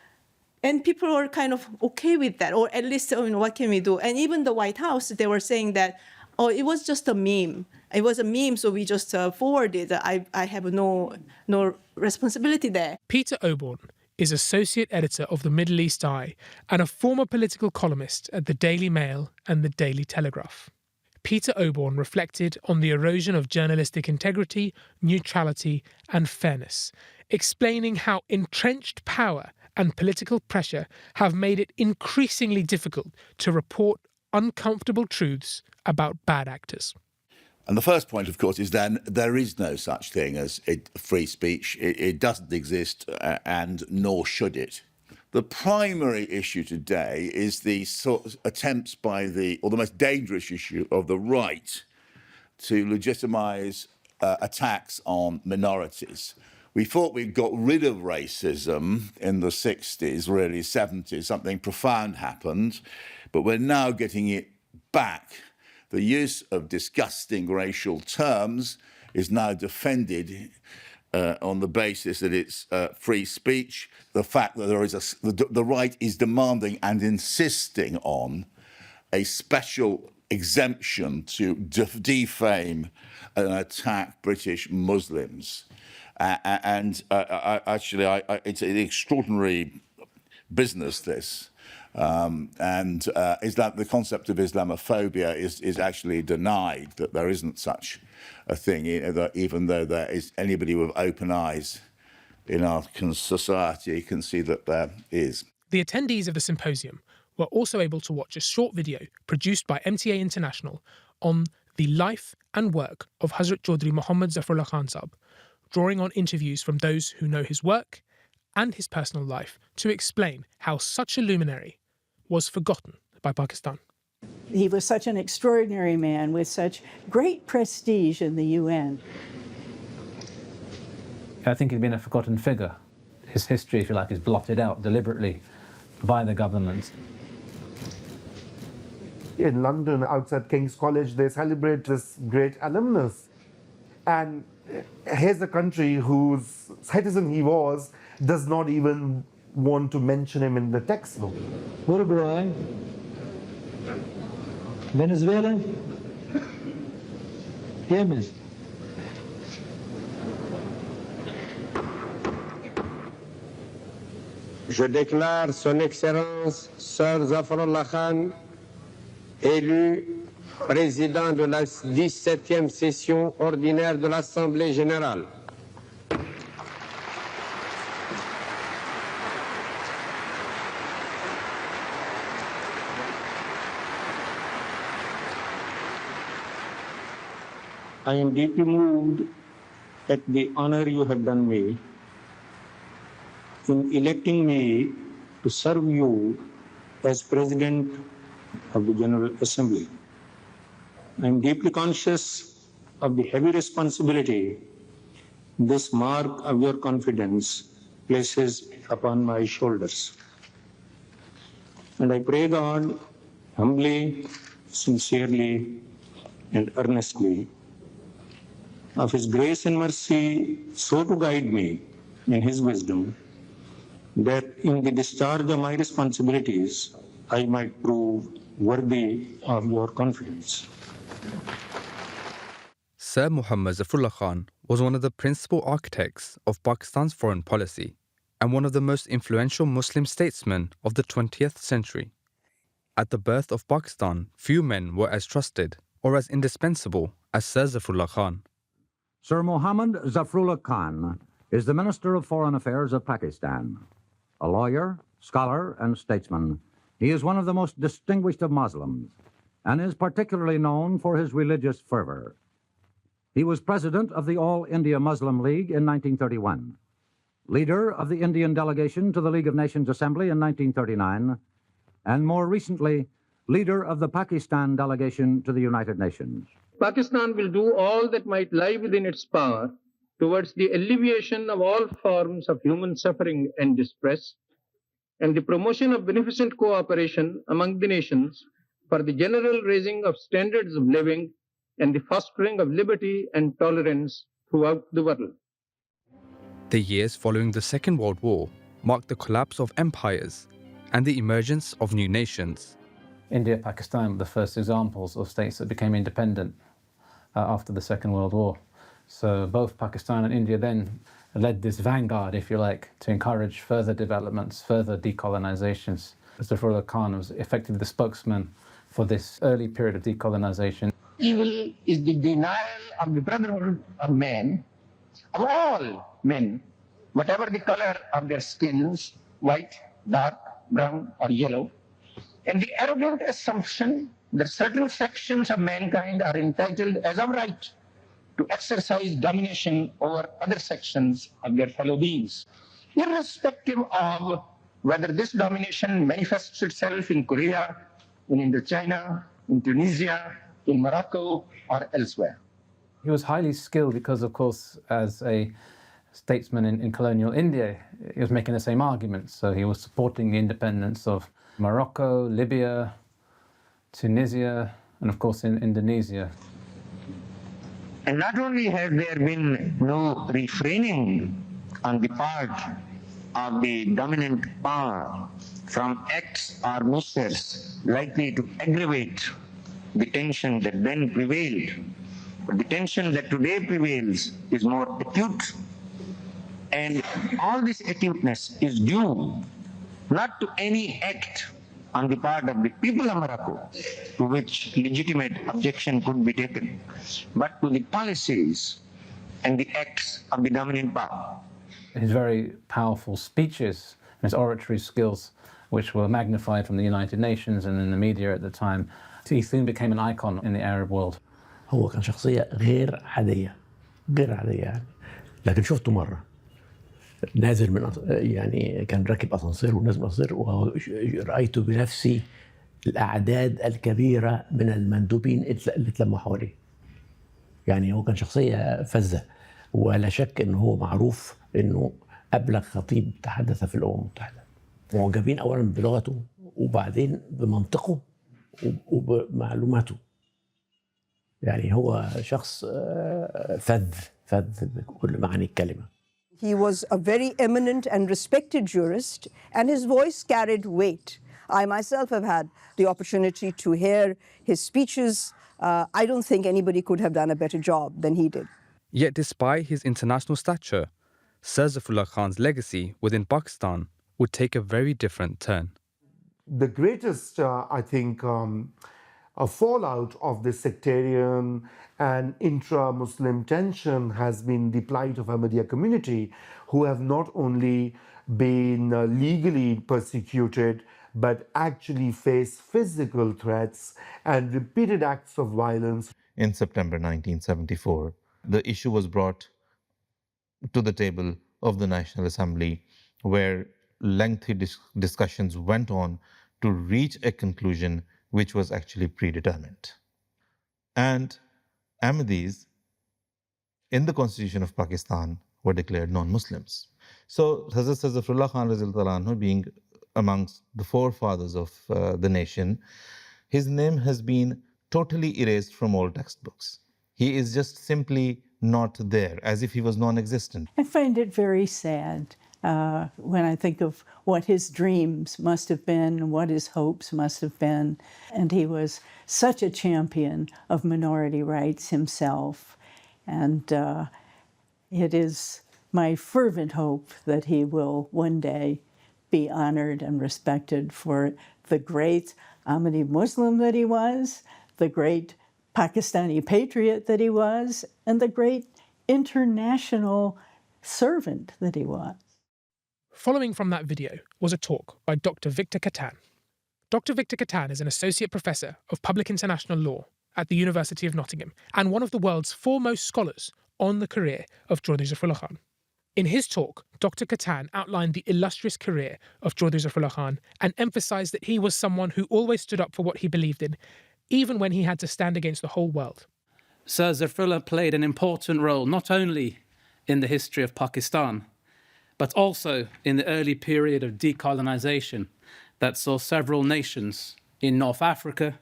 and people were kind of okay with that, or at least, what can we do? And even the White House, they were saying that, oh, it was just a meme. It was a meme, so we just forwarded. I have no responsibility there. Peter Oborn is Associate Editor of the Middle East Eye and a former political columnist at the Daily Mail and the Daily Telegraph. Peter Oborn reflected on the erosion of journalistic integrity, neutrality and fairness, explaining how entrenched power and political pressure have made it increasingly difficult to report uncomfortable truths about bad actors. And the first point, of course, is then there is no such thing as free speech. It doesn't exist, and nor should it. The primary issue today is the attempts by the most dangerous issue of the right to legitimise attacks on minorities. We thought we'd got rid of racism in the 60s, really 70s. Something profound happened, but we're now getting it back. The use of disgusting racial terms is now defended on the basis that it's free speech. The fact that there is the right is demanding and insisting on a special exemption to defame and attack British Muslims. Actually, it's an extraordinary business, this. The concept of Islamophobia is actually denied, that there isn't such a thing, even though there is anybody with open eyes in our society can see that there is. The attendees of the symposium were also able to watch a short video produced by MTA International on the life and work of Hazrat Chaudhry Muhammad Zafarullah Khan Sahab, drawing on interviews from those who know his work and his personal life to explain how such a luminary was forgotten by Pakistan. He was such an extraordinary man with such great prestige in the UN. I think he's been a forgotten figure. His history, if you like, is blotted out deliberately by the government. In London, outside King's College, they celebrate this great alumnus. And here's a country whose citizen he was, does not even want to mention him in the textbook. Uruguay, Venezuela, Yemen. Je déclare Son Excellence Sir Zafarullah Khan élu président de la 17e session ordinaire de l'Assemblée générale. I am deeply moved at the honor you have done me in electing me to serve you as President of the General Assembly. I am deeply conscious of the heavy responsibility this mark of your confidence places upon my shoulders. And I pray God humbly, sincerely, and earnestly of His grace and mercy so to guide me in His wisdom that in the discharge of my responsibilities I might prove worthy of your confidence. Sir Muhammad Zafrullah Khan was one of the principal architects of Pakistan's foreign policy and one of the most influential Muslim statesmen of the 20th century. At the birth of Pakistan, few men were as trusted or as indispensable as Sir Zafrullah Khan. Sir Muhammad Zafrullah Khan is the Minister of Foreign Affairs of Pakistan. A lawyer, scholar, and statesman, he is one of the most distinguished of Muslims and is particularly known for his religious fervor. He was president of the All India Muslim League in 1931, leader of the Indian delegation to the League of Nations Assembly in 1939, and more recently, leader of the Pakistan delegation to the United Nations. Pakistan will do all that might lie within its power towards the alleviation of all forms of human suffering and distress, and the promotion of beneficent cooperation among the nations for the general raising of standards of living and the fostering of liberty and tolerance throughout the world. The years following the Second World War marked the collapse of empires and the emergence of new nations. India, Pakistan were the first examples of states that became independent after the Second World War. So both Pakistan and India then led this vanguard, if you like, to encourage further developments, further decolonizations. Zafrullah Khan was effectively the spokesman for this early period of decolonization. Evil is the denial of the brotherhood of men, of all men, whatever the color of their skins, white, dark, brown, or yellow, and the arrogant assumption that certain sections of mankind are entitled as of right to exercise domination over other sections of their fellow beings, irrespective of whether this domination manifests itself in Korea, in Indochina, in Tunisia, in Morocco, or elsewhere. He was highly skilled because, of course, as a statesman in colonial India, he was making the same arguments. So he was supporting the independence of Morocco, Libya, Tunisia, and of course in Indonesia. And not only has there been no refraining on the part of the dominant power from acts or measures likely to aggravate the tension that then prevailed, but the tension that today prevails is more acute. And all this acuteness is due not to any act on the part of the people of Morocco, to which legitimate objection could be taken, but to the policies and the acts of the dominant power. His very powerful speeches and his oratory skills, which were magnified from the United Nations and in the media at the time, he soon became an icon in the Arab world. هو كان شخصية غير عادية يعني، لكن شفته مرة نازل من يعني كان راكب اسانسير ونازل من الاسانسير ورأيت بنفسي الأعداد الكبيرة من المندوبين اللي اتلموا حواليه. يعني هو كان شخصية فذة، ولا شك انه هو معروف انه أبلغ خطيب تحدث في الأمم المتحدة. معجبين أولا بلغته وبعدين بمنطقه وبمعلوماته. يعني هو شخص فذ بكل معاني الكلمة. He was a very eminent and respected jurist, and his voice carried weight. I myself have had the opportunity to hear his speeches. I don't think anybody could have done a better job than he did. Yet despite his international stature, Sir Zafrullah Khan's legacy within Pakistan would take a very different turn. The greatest, I think, a fallout of this sectarian and intra-Muslim tension has been the plight of Ahmadiyya community, who have not only been legally persecuted, but actually face physical threats and repeated acts of violence. In September 1974, the issue was brought to the table of the National Assembly, where lengthy discussions went on to reach a conclusion which was actually predetermined. And Ahmadis in the Constitution of Pakistan were declared non-Muslims. So Hazrat Zafrullah Khan Anhu, being amongst the forefathers of the nation, his name has been totally erased from all textbooks. He is just simply not there, as if he was non-existent. I find it very sad when I think of what his dreams must have been, what his hopes must have been. And he was such a champion of minority rights himself. And it is my fervent hope that he will one day be honored and respected for the great Ahmadi Muslim that he was, the great Pakistani patriot that he was, and the great international servant that he was. Following from that video was a talk by Dr. Victor Katan. Dr. Victor Katan is an Associate Professor of Public International Law at the University of Nottingham and one of the world's foremost scholars on the career of Chaudhry Zafrullah Khan. In his talk, Dr. Katan outlined the illustrious career of Chaudhry Zafrullah Khan and emphasised that he was someone who always stood up for what he believed in, even when he had to stand against the whole world. Sir Zafrullah played an important role not only in the history of Pakistan, but also in the early period of decolonisation that saw several nations in North Africa,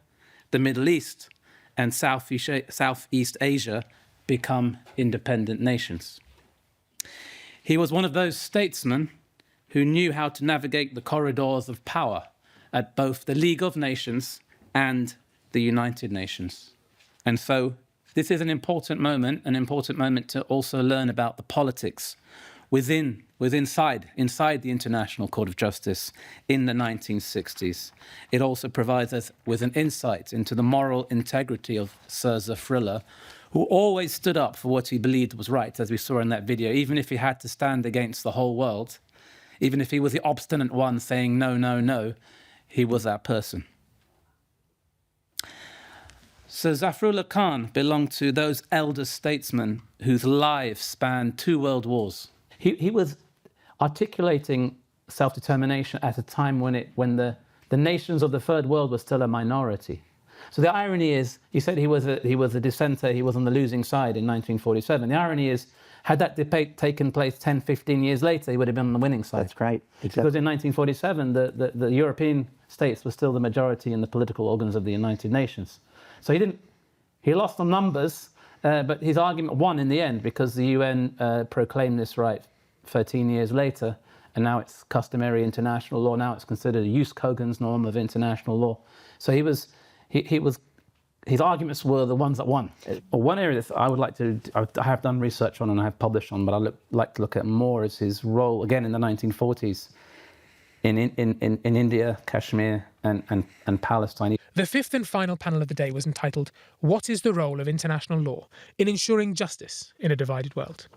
the Middle East, and Southeast Asia become independent nations. He was one of those statesmen who knew how to navigate the corridors of power at both the League of Nations and the United Nations. And so this is an important moment to also learn about the politics inside the International Court of Justice in the 1960s. It also provides us with an insight into the moral integrity of Sir Zafrullah, who always stood up for what he believed was right, as we saw in that video, even if he had to stand against the whole world, even if he was the obstinate one saying no, no, no, he was that person. So Zafrullah Khan belonged to those elder statesmen whose lives spanned 2 world wars. He was articulating self-determination at a time when the nations of the Third World were still a minority. So the irony is, you said he was a dissenter, he was on the losing side in 1947. The irony is, had that debate taken place 10, 15 years later, he would have been on the winning side. That's right. Exactly. Because in 1947, the European states were still the majority in the political organs of the United Nations. So he lost on numbers, but his argument won in the end because the UN proclaimed this right 13 years later, and now it's customary international law. Now it's considered a jus cogens norm of international law. So his arguments were the ones that won. One area that I have done research on and I have published on, but I like to look at more is his role, again, in the 1940s in India, Kashmir, and Palestine. The fifth and final panel of the day was entitled, "What is the Role of International Law in Ensuring Justice in a Divided World?"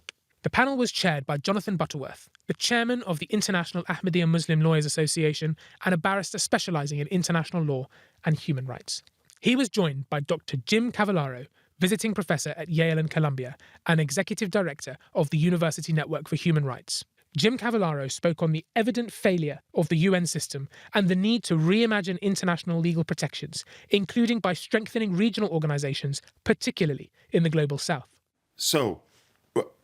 The panel was chaired by Jonathan Butterworth, the chairman of the International Ahmadiyya Muslim Lawyers Association and a barrister specialising in international law and human rights. He was joined by Dr. Jim Cavallaro, visiting professor at Yale and Columbia and executive director of the University Network for Human Rights. Jim Cavallaro spoke on the evident failure of the UN system and the need to reimagine international legal protections, including by strengthening regional organisations, particularly in the Global South. So,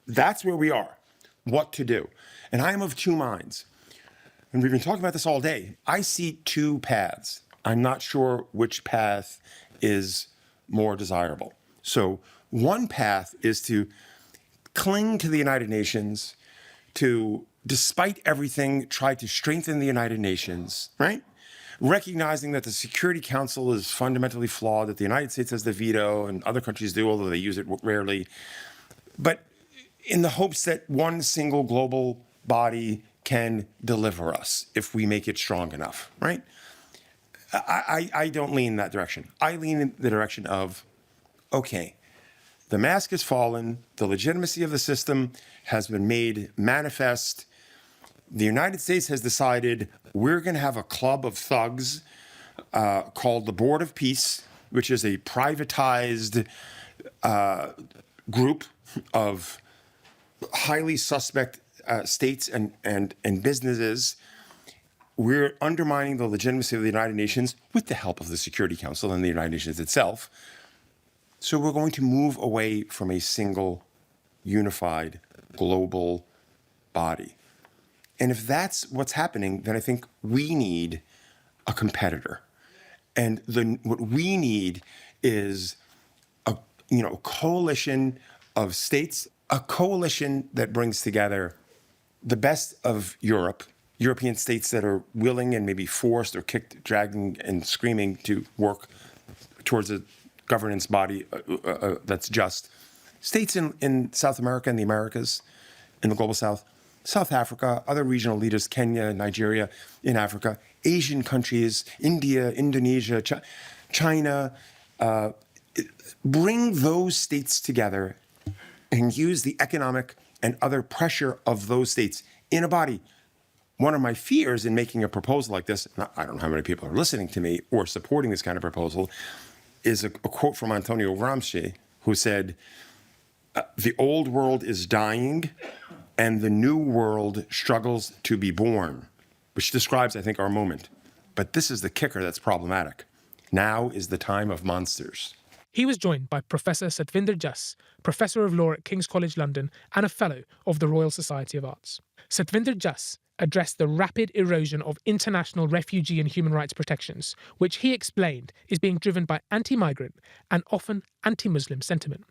that's where we are, what to do. And I am of two minds. And we've been talking about this all day. I see two paths. I'm not sure which path is more desirable. So one path is to cling to the United Nations, to, despite everything, try to strengthen the United Nations, right? Recognizing that the Security Council is fundamentally flawed, that the United States has the veto and other countries do, although they use it rarely. But in the hopes that one single global body can deliver us if we make it strong enough, right? I don't lean in that direction. I lean in the direction of, okay, the mask has fallen, the legitimacy of the system has been made manifest. The United States has decided we're going to have a club of thugs called the Board of Peace, which is a privatized group of highly suspect states and businesses. We're undermining the legitimacy of the United Nations with the help of the Security Council and the United Nations itself. So we're going to move away from a single, unified, global body. And if that's what's happening, then I think we need a competitor. And what we need is a coalition of states, a coalition that brings together the best of Europe, European states that are willing and maybe forced or kicked, dragging and screaming to work towards a governance body that's just. States in South America and the Americas, in the global South, South Africa, other regional leaders, Kenya, Nigeria, in Africa, Asian countries, India, Indonesia, China, bring those states together and use the economic and other pressure of those states in a body. One of my fears in making a proposal like this, I don't know how many people are listening to me or supporting this kind of proposal, is a quote from Antonio Gramsci, who said, "The old world is dying and the new world struggles to be born," which describes, I think, our moment. But this is the kicker that's problematic. Now is the time of monsters. He was joined by Professor Satvinder Jas, Professor of Law at King's College London and a Fellow of the Royal Society of Arts. Satvinder Jas addressed the rapid erosion of international refugee and human rights protections, which he explained is being driven by anti-migrant and often anti-Muslim sentiment.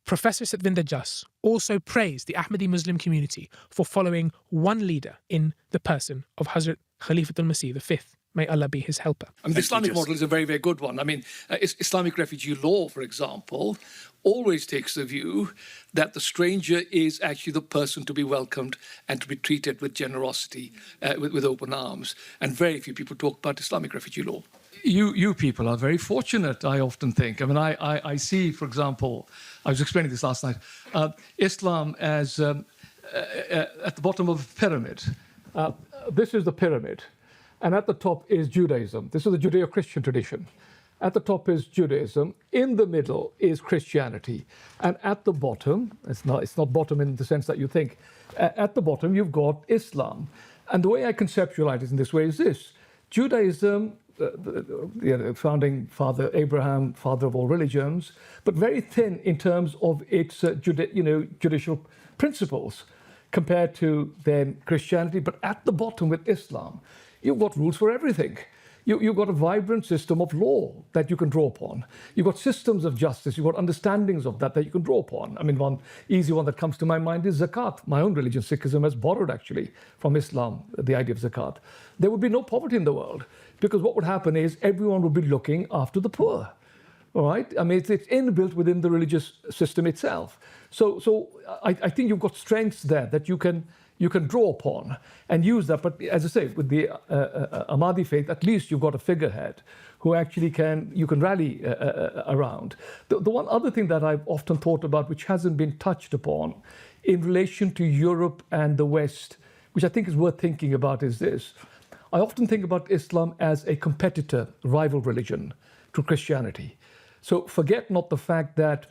Professor Satvinder Jas also praised the Ahmadi Muslim community for following one leader in the person of Hazrat Khalifatul Masih V. May Allah be his helper. I mean, the Islamic model is a very, very good one. I mean, Islamic refugee law, for example, always takes the view that the stranger is actually the person to be welcomed and to be treated with generosity, with open arms. And very few people talk about Islamic refugee law. You people are very fortunate, I often think. I mean, I see, for example, I was explaining this last night, Islam as at the bottom of a pyramid. This is the pyramid. And at the top is Judaism. This is the Judeo-Christian tradition. At the top is Judaism. In the middle is Christianity. And at the bottom, it's not bottom in the sense that you think, at the bottom you've got Islam. And the way I conceptualize it in this way is this. Judaism, the founding father Abraham, father of all religions, but very thin in terms of its judicial principles compared to then Christianity. But at the bottom with Islam, you've got rules for everything. You've got a vibrant system of law that you can draw upon. You've got systems of justice. You've got understandings of that you can draw upon. I mean, one easy one that comes to my mind is zakat. My own religion, Sikhism, has borrowed actually from Islam, the idea of zakat. There would be no poverty in the world because what would happen is everyone would be looking after the poor. All right? I mean, it's inbuilt within the religious system itself. So I think you've got strengths there that you can draw upon and use that. But as I say, with the Ahmadi faith, at least you've got a figurehead who actually you can rally around. The one other thing that I've often thought about, which hasn't been touched upon in relation to Europe and the West, which I think is worth thinking about, is this. I often think about Islam as a competitor, rival religion to Christianity. So forget not the fact that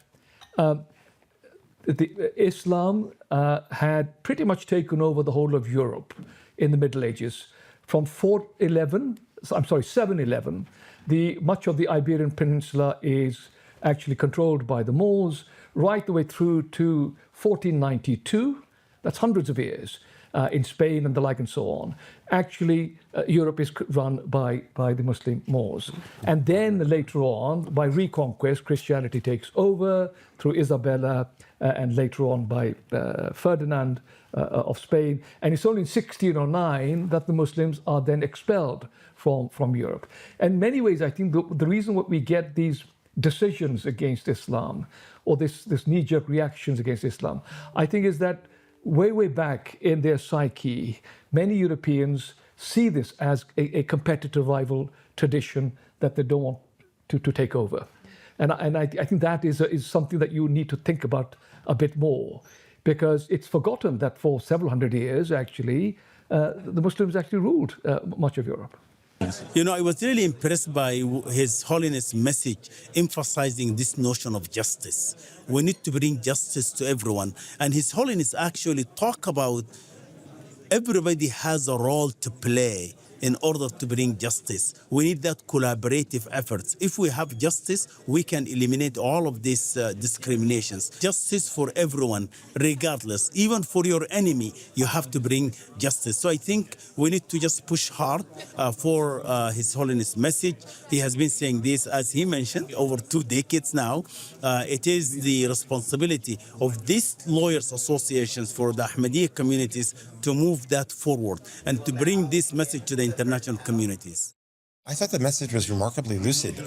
Islam had pretty much taken over the whole of Europe in the Middle Ages. From 711, much of the Iberian Peninsula is actually controlled by the Moors, right the way through to 1492. That's hundreds of years in Spain and the like and so on. Actually, Europe is run by the Muslim Moors. And then later on, by reconquest, Christianity takes over through Isabella and later on by Ferdinand of Spain. And it's only in 1609 that the Muslims are then expelled from Europe. In many ways, I think the reason why we get these decisions against Islam or this knee-jerk reactions against Islam, I think is that way back in their psyche, many Europeans see this as a competitive rival tradition that they don't want to take over. And I think that is something that you need to think about a bit more, because it's forgotten that for several hundred years, actually, the Muslims actually ruled much of Europe. You know, I was really impressed by His Holiness' message emphasizing this notion of justice. We need to bring justice to everyone. And His Holiness actually talk about everybody has a role to play in order to bring justice. We need that collaborative efforts. If we have justice, we can eliminate all of these discriminations. Justice for everyone, regardless. Even for your enemy, you have to bring justice. So I think we need to just push hard for His Holiness' message. He has been saying this, as he mentioned, over 2 decades now. It is the responsibility of these lawyers' associations for the Ahmadiyya communities to move that forward and to bring this message to the international communities. I thought the message was remarkably lucid.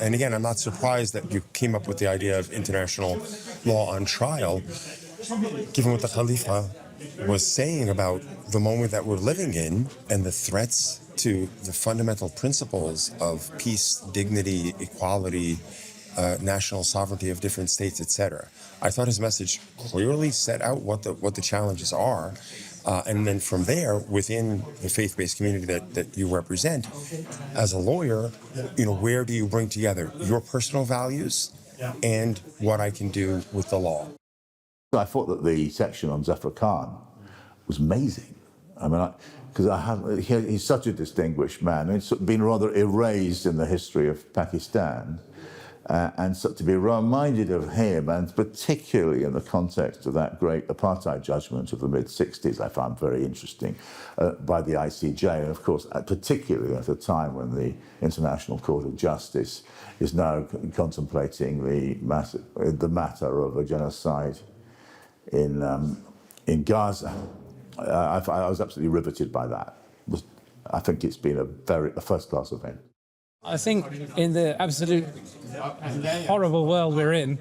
And again, I'm not surprised that you came up with the idea of international law on trial, given what the Khalifa was saying about the moment that we're living in and the threats to the fundamental principles of peace, dignity, equality, national sovereignty of different states, etc. I thought his message clearly set out what the challenges are. And then from there, within the faith-based community that you represent, as a lawyer, where do you bring together your personal values and what I can do with the law? I thought that the section on Zafar Khan was amazing. I mean, because he's such a distinguished man. It's been rather erased in the history of Pakistan. And so to be reminded of him, and particularly in the context of that great apartheid judgment of the mid-60s, I found very interesting by the ICJ, and of course, particularly at a time when the International Court of Justice is now contemplating the matter of a genocide in Gaza. I was absolutely riveted by that. I think it's been a first-class event. I think in the absolute horrible world we're in,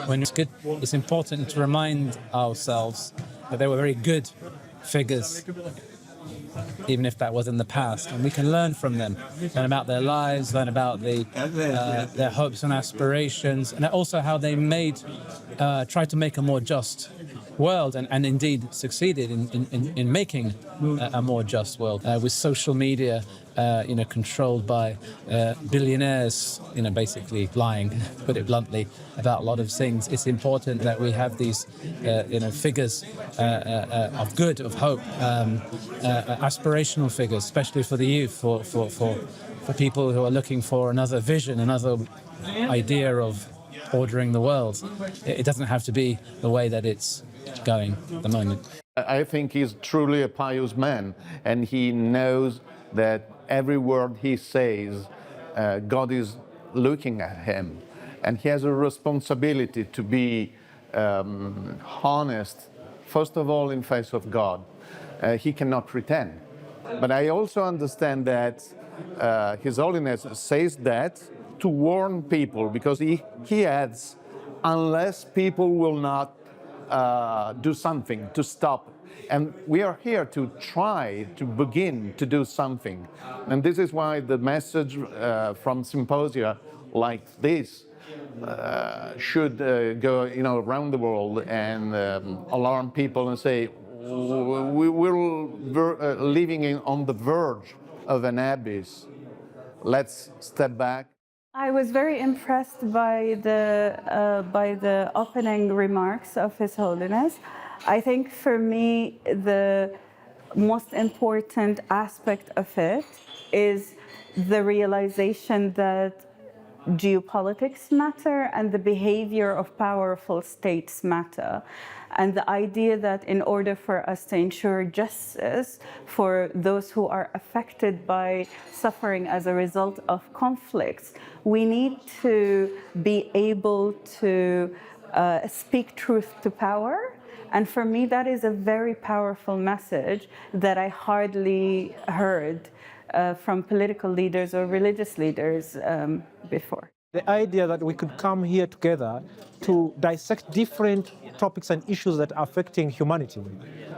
when it's important to remind ourselves that they were very good figures, even if that was in the past, and we can learn from them, learn about their lives, learn about their hopes and aspirations, and also how they tried to make a more just world, and indeed succeeded in making a more just world with social media, controlled by billionaires, basically lying, to put it bluntly, about a lot of things. It's important that we have these, figures of good, of hope, aspirational figures, especially for the youth, for people who are looking for another vision, another idea of ordering the world. It doesn't have to be the way that it's going at the moment. I think he's truly a pious man, and he knows that every word he says, God is looking at him, and he has a responsibility to be honest, first of all, in face of God. He cannot pretend. But I also understand that His Holiness says that to warn people, because he adds, unless people will not do something to stop. And we are here to try to begin to do something. And this is why the message from symposia like this should go around the world and alarm people and say, we're living on the verge of an abyss. Let's step back. I was very impressed by the opening remarks of His Holiness. I think for me, the most important aspect of it is the realization that geopolitics matter and the behavior of powerful states matter. And the idea that in order for us to ensure justice for those who are affected by suffering as a result of conflicts, we need to be able to speak truth to power. And for me, that is a very powerful message that I hardly heard from political leaders or religious leaders before. The idea that we could come here together to dissect different topics and issues that are affecting humanity,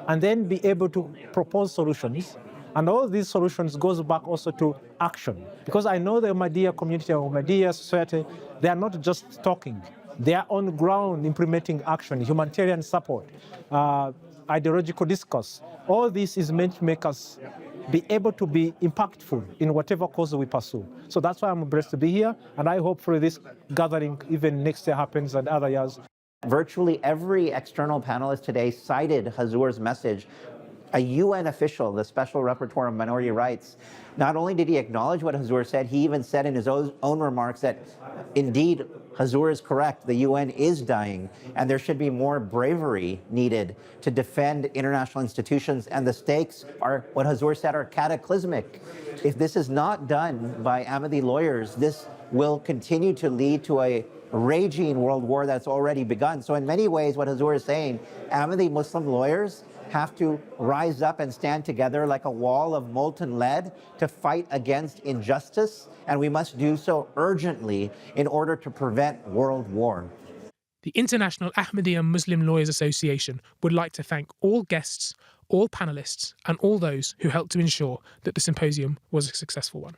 and then be able to propose solutions. And all these solutions goes back also to action. Because I know the Ahmadiyya community, Ahmadiyya society, they are not just talking. They are on ground implementing action, humanitarian support, ideological discourse. All this is meant to make us be able to be impactful in whatever cause we pursue. So that's why I'm blessed to be here, and I hope for this gathering even next year happens and other years. Virtually every external panelist today cited Hazur's message. A UN official, the Special Rapporteur on Minority Rights, not only did he acknowledge what Hazur said, he even said in his own remarks that indeed Hazur is correct, the UN is dying, and there should be more bravery needed to defend international institutions, and the stakes are, what Hazur said, are cataclysmic. If this is not done by Ahmadi lawyers, this will continue to lead to a raging world war that's already begun. So in many ways, what Hazur is saying, Ahmadi Muslim lawyers have to rise up and stand together like a wall of molten lead to fight against injustice, and we must do so urgently in order to prevent world war. The International Ahmadiyya Muslim Lawyers Association would like to thank all guests, all panellists, and all those who helped to ensure that the symposium was a successful one.